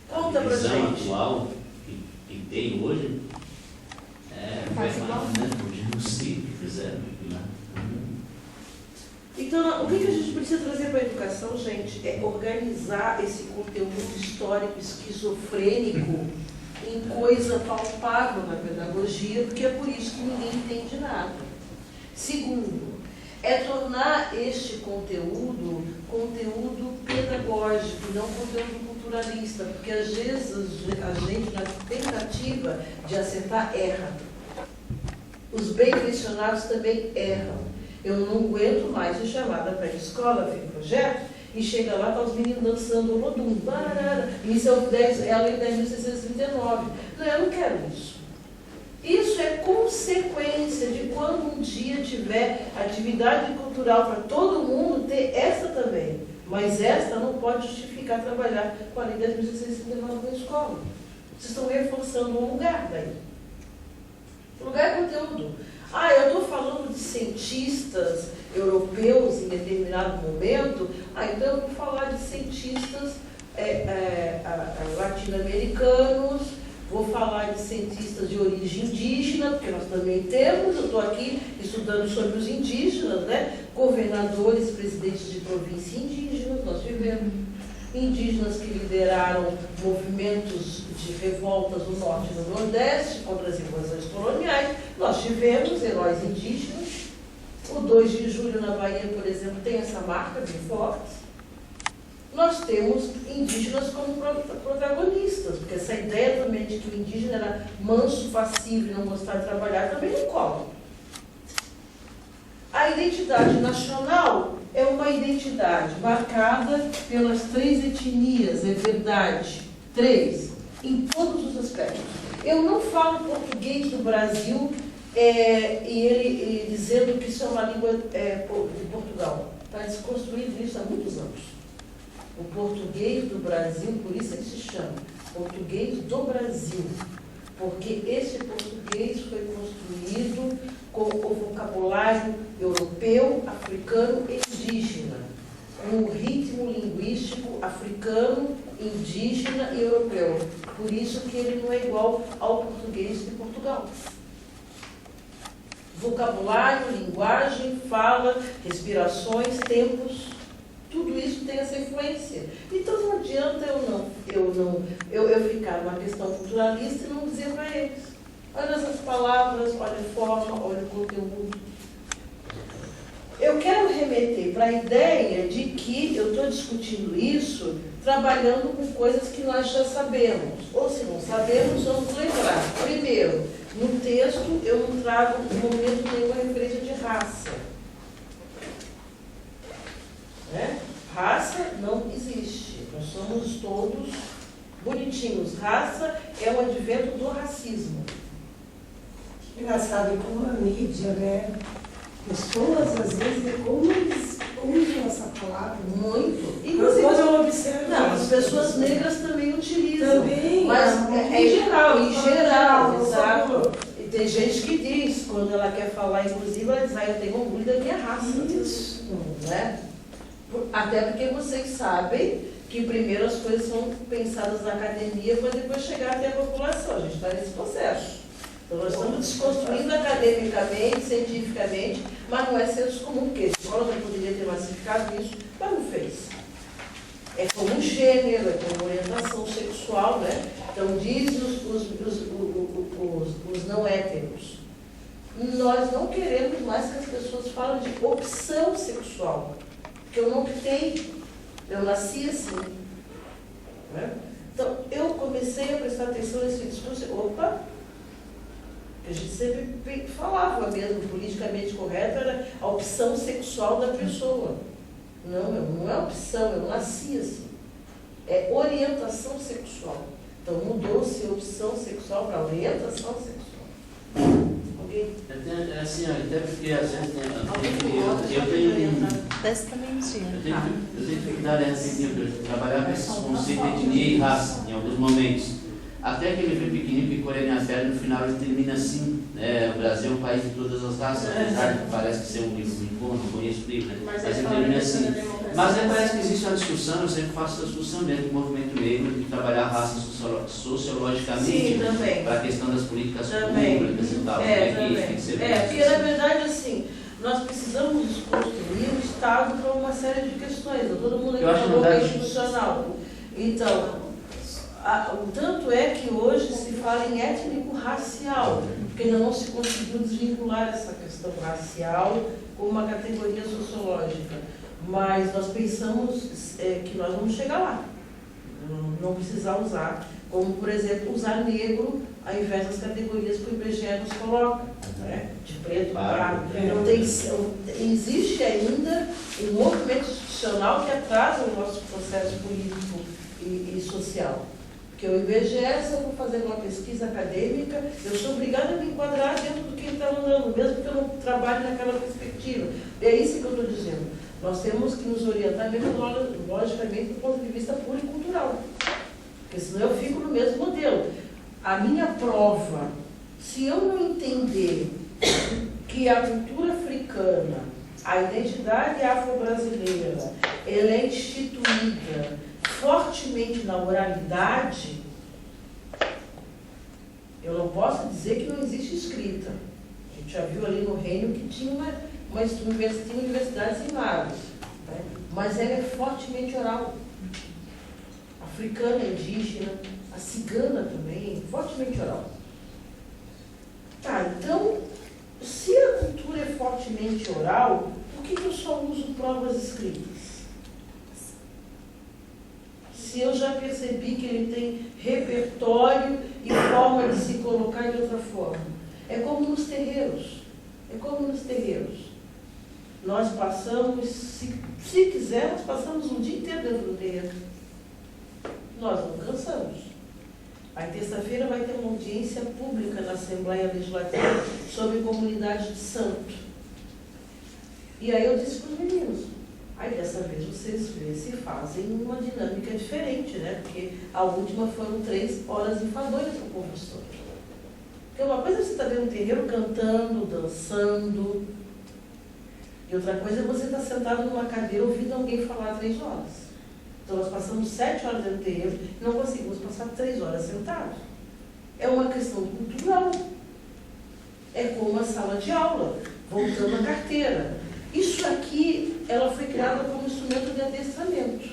Então, a divisão atual que tem hoje é o genocídio que fizeram lá. Então, o que a gente precisa trazer para a educação, gente, é organizar esse conteúdo histórico esquizofrênico em coisa palpável na pedagogia, porque é por isso que ninguém entende nada. Segundo, é tornar este conteúdo pedagógico, não conteúdo culturalista, porque às vezes a gente, na tentativa de acertar, erra. Os bem-intencionados também erram. Eu não aguento mais ser chamada para a escola, ver projeto, e chega lá, tá os meninos dançando o Lodum, isso é a lei 10.639. Não, eu não quero isso. Isso é consequência de quando um dia tiver atividade cultural para todo mundo, ter essa também. Mas esta não pode justificar trabalhar com a lei 10.639 na escola. Vocês estão reforçando um lugar daí. O lugar é conteúdo. Eu estou falando de cientistas europeus em determinado momento, então eu vou falar de cientistas latino-americanos, vou falar de cientistas de origem indígena, porque nós também temos, eu estou aqui estudando sobre os indígenas, né? Governadores, presidentes de província indígenas, nós tivemos indígenas que lideraram movimentos de revoltas no norte e no nordeste contra as invasões coloniais. Nós tivemos heróis indígenas. O 2 de julho na Bahia, por exemplo, tem essa marca bem forte. Nós temos indígenas como protagonistas, porque essa ideia também de que o indígena era manso, passivo e não gostava de trabalhar também não cola. A identidade nacional é uma identidade marcada pelas 3 etnias, é verdade, 3, em todos os aspectos. Eu não falo português do Brasil e ele dizendo que isso é uma língua de Portugal. Está desconstruído isso há muitos anos. O português do Brasil, por isso ele se chama português do Brasil, porque esse português foi construído com o vocabulário europeu, africano e indígena, com o ritmo linguístico africano, indígena e europeu. Por por isso que ele não é igual ao português de Portugal. Vocabulário, linguagem, fala, respirações, tempos, tudo isso tem essa influência. Então não adianta eu ficar numa questão culturalista e não dizer para eles: olha essas palavras, olha a forma, olha o conteúdo. Eu quero remeter para a ideia de que eu estou discutindo isso trabalhando com coisas que nós já sabemos. Ou se não sabemos, vamos lembrar. Primeiro, no texto eu não trago em momento nenhuma referência de raça. Né? Raça não existe. Nós somos todos bonitinhos. Raça é o advento do racismo. Engraçado como a mídia, né? Pessoas, às vezes, como eles usam essa palavra. Muito. Inclusive, eu observo. Não, as pessoas negras também utilizam. Também. Mas em geral, exato. E tem gente que diz, quando ela quer falar, inclusive, ela diz: eu tenho orgulho da minha raça. Isso. Né? Até porque vocês sabem que primeiro as coisas são pensadas na academia para depois chegar até a população. A gente está nesse processo. Então, nós estamos desconstruindo academicamente, cientificamente, mas não é senso comum, porque a escola já poderia ter massificado isso, mas não fez. É como gênero, é como orientação sexual, né? Então, dizem os não héteros. Nós não queremos mais que as pessoas falem de opção sexual, porque eu não optei, eu nasci assim. Né? Então, eu comecei a prestar atenção nesse discurso. Opa! A gente sempre falava mesmo, politicamente correto, era a opção sexual da pessoa. Não é opção, eu nasci assim. É orientação sexual. Então mudou-se a opção sexual para orientação sexual. Ok? Assim, até porque às vezes eu tenho dificuldade em trabalhar com esses conceitos de etnia e raça em alguns momentos. Até aquele filme pequenininho que colhe minha pele, no final ele termina assim: o Brasil é um país de todas as raças, apesar de que parece que ser um livro, não conheço o livro, né? Mas ele termina assim. Mas parece que existe uma discussão, eu sempre faço essa discussão dentro do movimento negro, de trabalhar a raça sociologicamente para a questão das políticas públicas e tal. Porque na verdade, assim, nós precisamos desconstruir o Estado para uma série de questões. Todo mundo aqui falou que é institucional. Então, tanto é que hoje se fala em étnico-racial, porque ainda não se conseguiu desvincular essa questão racial como uma categoria sociológica. Mas nós pensamos que nós vamos chegar lá. Não precisar usar, como, por exemplo, usar negro ao invés das categorias que o IBGE nos coloca, né? De preto, branco. Existe ainda um movimento institucional que atrasa o nosso processo político e social. Porque o IBGE, se eu for fazer uma pesquisa acadêmica, eu sou obrigada a me enquadrar dentro do que ele está mandando, mesmo que eu não trabalhe naquela perspectiva. É isso que eu estou dizendo. Nós temos que nos orientar metodologicamente do ponto de vista pluricultural. Porque senão eu fico no mesmo modelo. A minha prova, se eu não entender que a cultura africana, a identidade afro-brasileira, ela é instituída fortemente na oralidade, eu não posso dizer que não existe escrita. A gente já viu ali no Reino que tinha universidades em Magos, né? Mas ela é fortemente oral. Africana, indígena, a cigana também, fortemente oral. Tá, então, se a cultura é fortemente oral, por que eu só uso provas escritas? Se eu já percebi que ele tem repertório e forma de se colocar de outra forma. É como nos terreiros. Nós passamos, se quiser, nós passamos um dia inteiro dentro do terreiro. Nós não cansamos. Aí terça-feira vai ter uma audiência pública na Assembleia Legislativa sobre comunidade de santo. E aí eu disse para os meninos: aí dessa vez vocês se fazem uma dinâmica diferente, né? Porque a última foram 3 horas enfadonhas para o professor. Porque uma coisa é você estar dentro do terreiro cantando, dançando, e outra coisa é você estar sentado numa cadeira ouvindo alguém falar 3 horas. Então nós passamos 7 horas dentro do terreiro e não conseguimos passar 3 horas sentados. É uma questão cultural. É como uma sala de aula, voltando à carteira. Isso aqui, ela foi criada como instrumento de adestramento.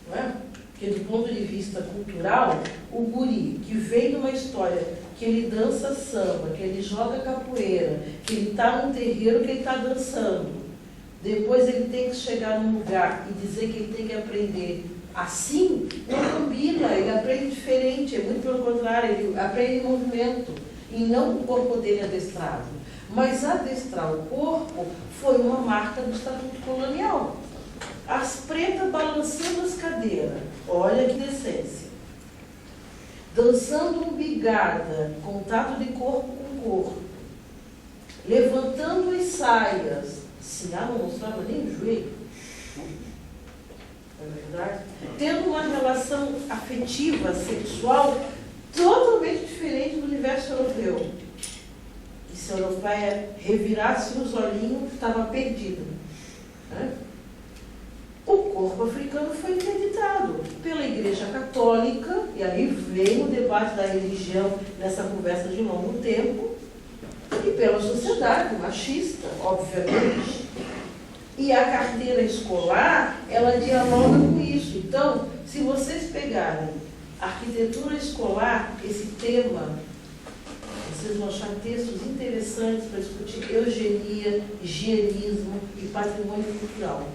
Não é? Porque do ponto de vista cultural, o guri que vem de uma história que ele dança samba, que ele joga capoeira, que ele está num terreiro que ele está dançando, depois ele tem que chegar num lugar e dizer que ele tem que aprender assim, não combina, ele aprende diferente, é muito pelo contrário, ele aprende em movimento e não o corpo dele adestrado. Mas adestrar o corpo foi uma marca do Estatuto Colonial. As pretas balançando as cadeiras, olha que decência. Dançando umbigada, contato de corpo com corpo. Levantando as saias, se não mostrava nem o joelho. Não é verdade? Tendo uma relação afetiva, sexual, totalmente diferente do universo europeu. E se a europeia revirasse os olhinhos, estava perdida. Né? O corpo africano foi interditado pela Igreja Católica, e aí vem o debate da religião nessa conversa de longo tempo, e pela sociedade machista, obviamente. E a carteira escolar, ela dialoga com isso. Então, se vocês pegarem arquitetura escolar, esse tema, vocês vão achar textos interessantes para discutir eugenia, higienismo e patrimônio cultural.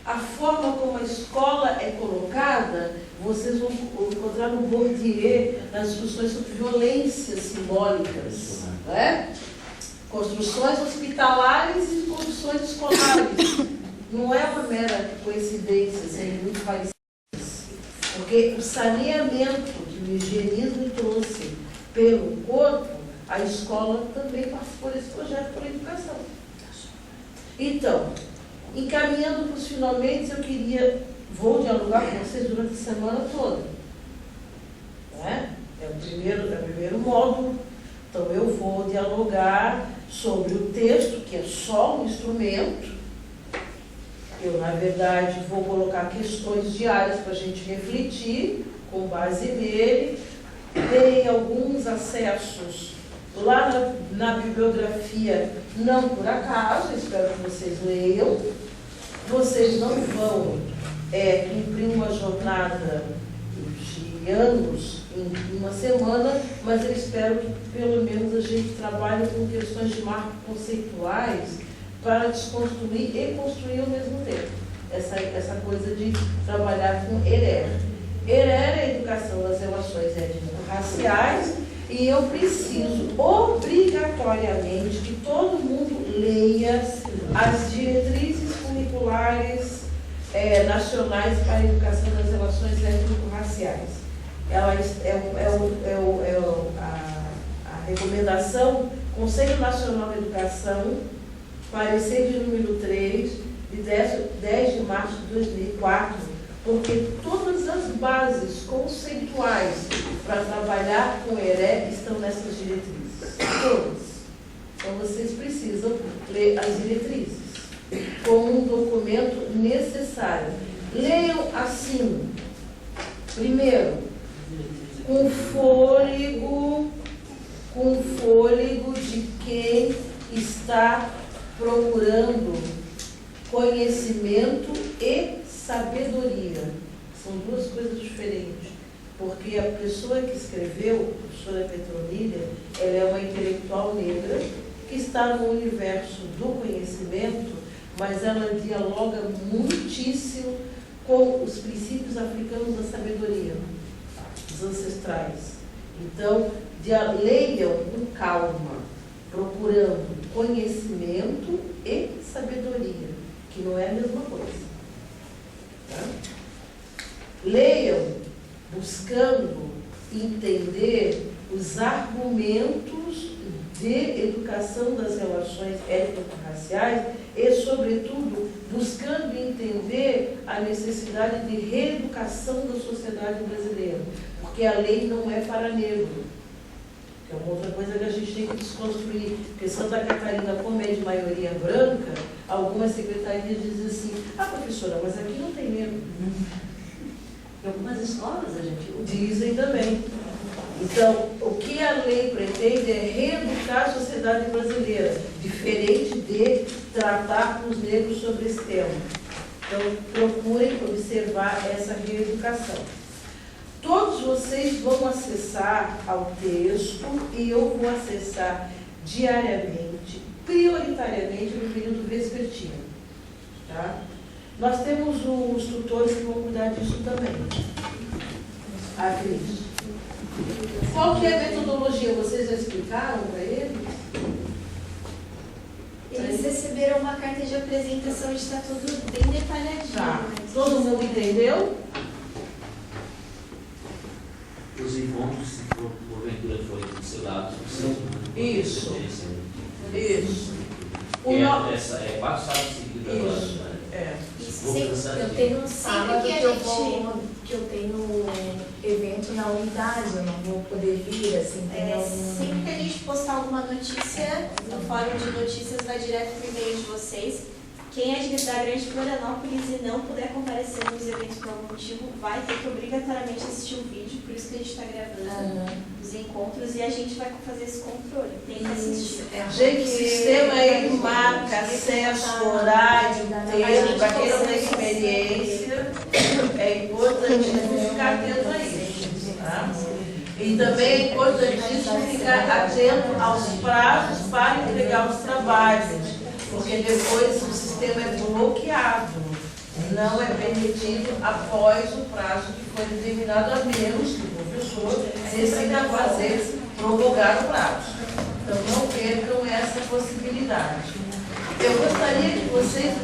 A forma como a escola é colocada, vocês vão encontrar no Bourdieu nas discussões sobre violências simbólicas, não é? Construções hospitalares e construções escolares. Não é uma mera coincidência, serem muito parecidas. Porque o saneamento que o higienismo trouxe pelo corpo, a escola também participou desse projeto pela educação. Então, encaminhando para os finalmente, vou dialogar com vocês durante a semana toda. É o primeiro módulo. Então, eu vou dialogar sobre o texto, que é só um instrumento. Eu, na verdade, vou colocar questões diárias para a gente refletir com base nele. Tem alguns acessos lá na bibliografia, não por acaso, espero que vocês leiam. Vocês não vão cumprir uma jornada de anos em uma semana, mas eu espero que pelo menos a gente trabalhe com questões de marco conceituais para desconstruir e construir ao mesmo tempo. Essa coisa de trabalhar com ERER. ERER é a educação das relações étnico-raciais, e eu preciso obrigatoriamente que todo mundo leia as diretrizes curriculares nacionais para a educação das relações étnico-raciais. Ela a recomendação Conselho Nacional de Educação, parecer de número 3, de 10 de março de 2004, porque todas as bases conceituais para trabalhar com ERE estão nessas diretrizes. Todas. Então, vocês precisam ler as diretrizes como um documento necessário. Leiam assim, primeiro, com fôlego de quem está procurando conhecimento e sabedoria. São duas coisas diferentes. Porque a pessoa que escreveu, a professora Petronilha, ela é uma intelectual negra que está no universo do conhecimento, mas ela dialoga muitíssimo com os princípios africanos da sabedoria, os ancestrais. Então, leiam com calma, procurando conhecimento e sabedoria, que não é a mesma coisa. Tá? Leiam buscando entender os argumentos de educação das relações étnico-raciais e, sobretudo, buscando entender a necessidade de reeducação da sociedade brasileira, porque a lei não é para negro. que é uma outra coisa que a gente tem que desconstruir. Porque Santa Catarina, como é de maioria branca, algumas secretarias dizem assim, professora, mas aqui não tem negro. Em algumas escolas a gente dizem também. Então, o que a lei pretende é reeducar a sociedade brasileira, diferente de tratar com os negros sobre esse tema. Então, procurem observar essa reeducação. Todos vocês vão acessar ao texto e eu vou acessar diariamente, prioritariamente no período vespertino. Tá? Nós temos os tutores que vão cuidar disso também. A Cris. Qual que é a metodologia? Vocês já explicaram para eles? Eles receberam uma carta de apresentação e está tudo bem detalhadinho. Tá. Todo mundo entendeu? Os encontros, se porventura forem cancelados, isso. Isso. Essa é 4 sábados seguidos agora. Eu tenho um sábado que eu tenho evento na unidade, eu não vou poder vir, assim, Sempre que a gente postar alguma notícia no fórum de notícias, vai direto pro e-mail de vocês. Quem é da Grande Florianópolis e não puder comparecer nos eventos por algum motivo, vai ter que obrigatoriamente assistir o vídeo, por isso que a gente está gravando os encontros e a gente vai fazer esse controle. Tem que assistir. Gente, o sistema aí marca acesso, horário, tempo, para quem não tem experiência, é importantíssimo ficar atento a isso. Tá? E também é importantíssimo ficar atento aos prazos para entregar os trabalhos, porque depois o sistema é bloqueado, não é permitido após o prazo que foi determinado, a menos que o professor decida fazer, prorrogar o prazo. Então não percam essa possibilidade. Eu gostaria que vocês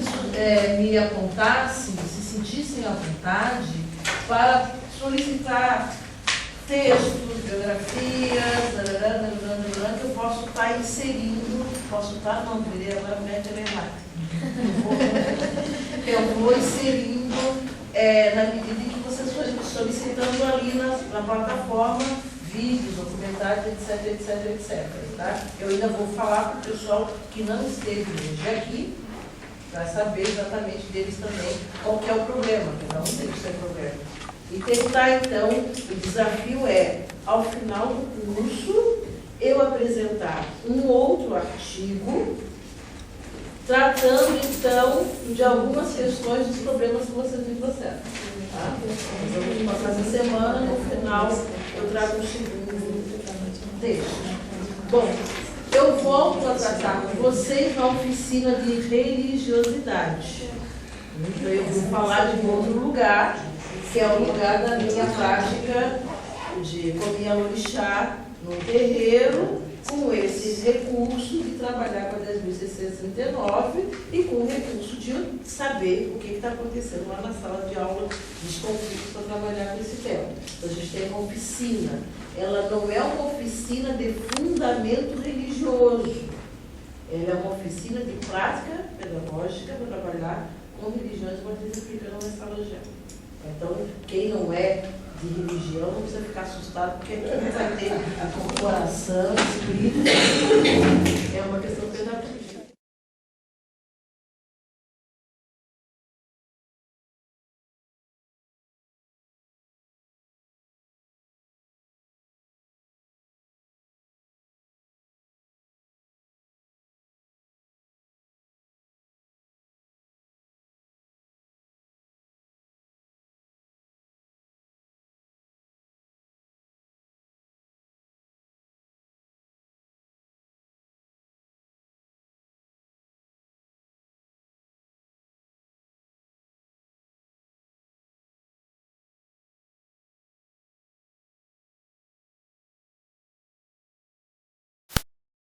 me apontassem, se sentissem à vontade, para solicitar textos, biografias, que eu posso estar inserindo, não, agora a meta é errada. Eu vou inserindo na medida em que vocês forem solicitando ali na plataforma, vídeos, documentários, etc. Tá? Eu ainda vou falar para o pessoal que não esteve hoje aqui, para saber exatamente deles também qual que é o problema, porque não tem que ser problema. E tentar, então, o desafio é, ao final do curso, eu apresentar um outro artigo, tratando, então, de algumas questões dos problemas que vocês me trouxeram. Tá? Nós vamos passar essa semana, no final eu trago o segundo texto. Bom, eu volto a tratar com vocês na oficina de religiosidade. Então, eu vou falar de um outro lugar, que é o lugar da minha prática de Cominha-Lorixá no terreiro, com esse recurso de trabalhar com a 10.639 e com o recurso de saber o que está acontecendo lá na sala de aula dos conflitos para trabalhar com esse tema. Então, a gente tem uma oficina. Ela não é uma oficina de fundamento religioso. Ela é uma oficina de prática pedagógica para trabalhar com religiões matriz africana na sala de aula. Então, quem não é de religião não precisa ficar assustado, porque aqui não vai ter a corporação, espírito, é uma questão pedagógica.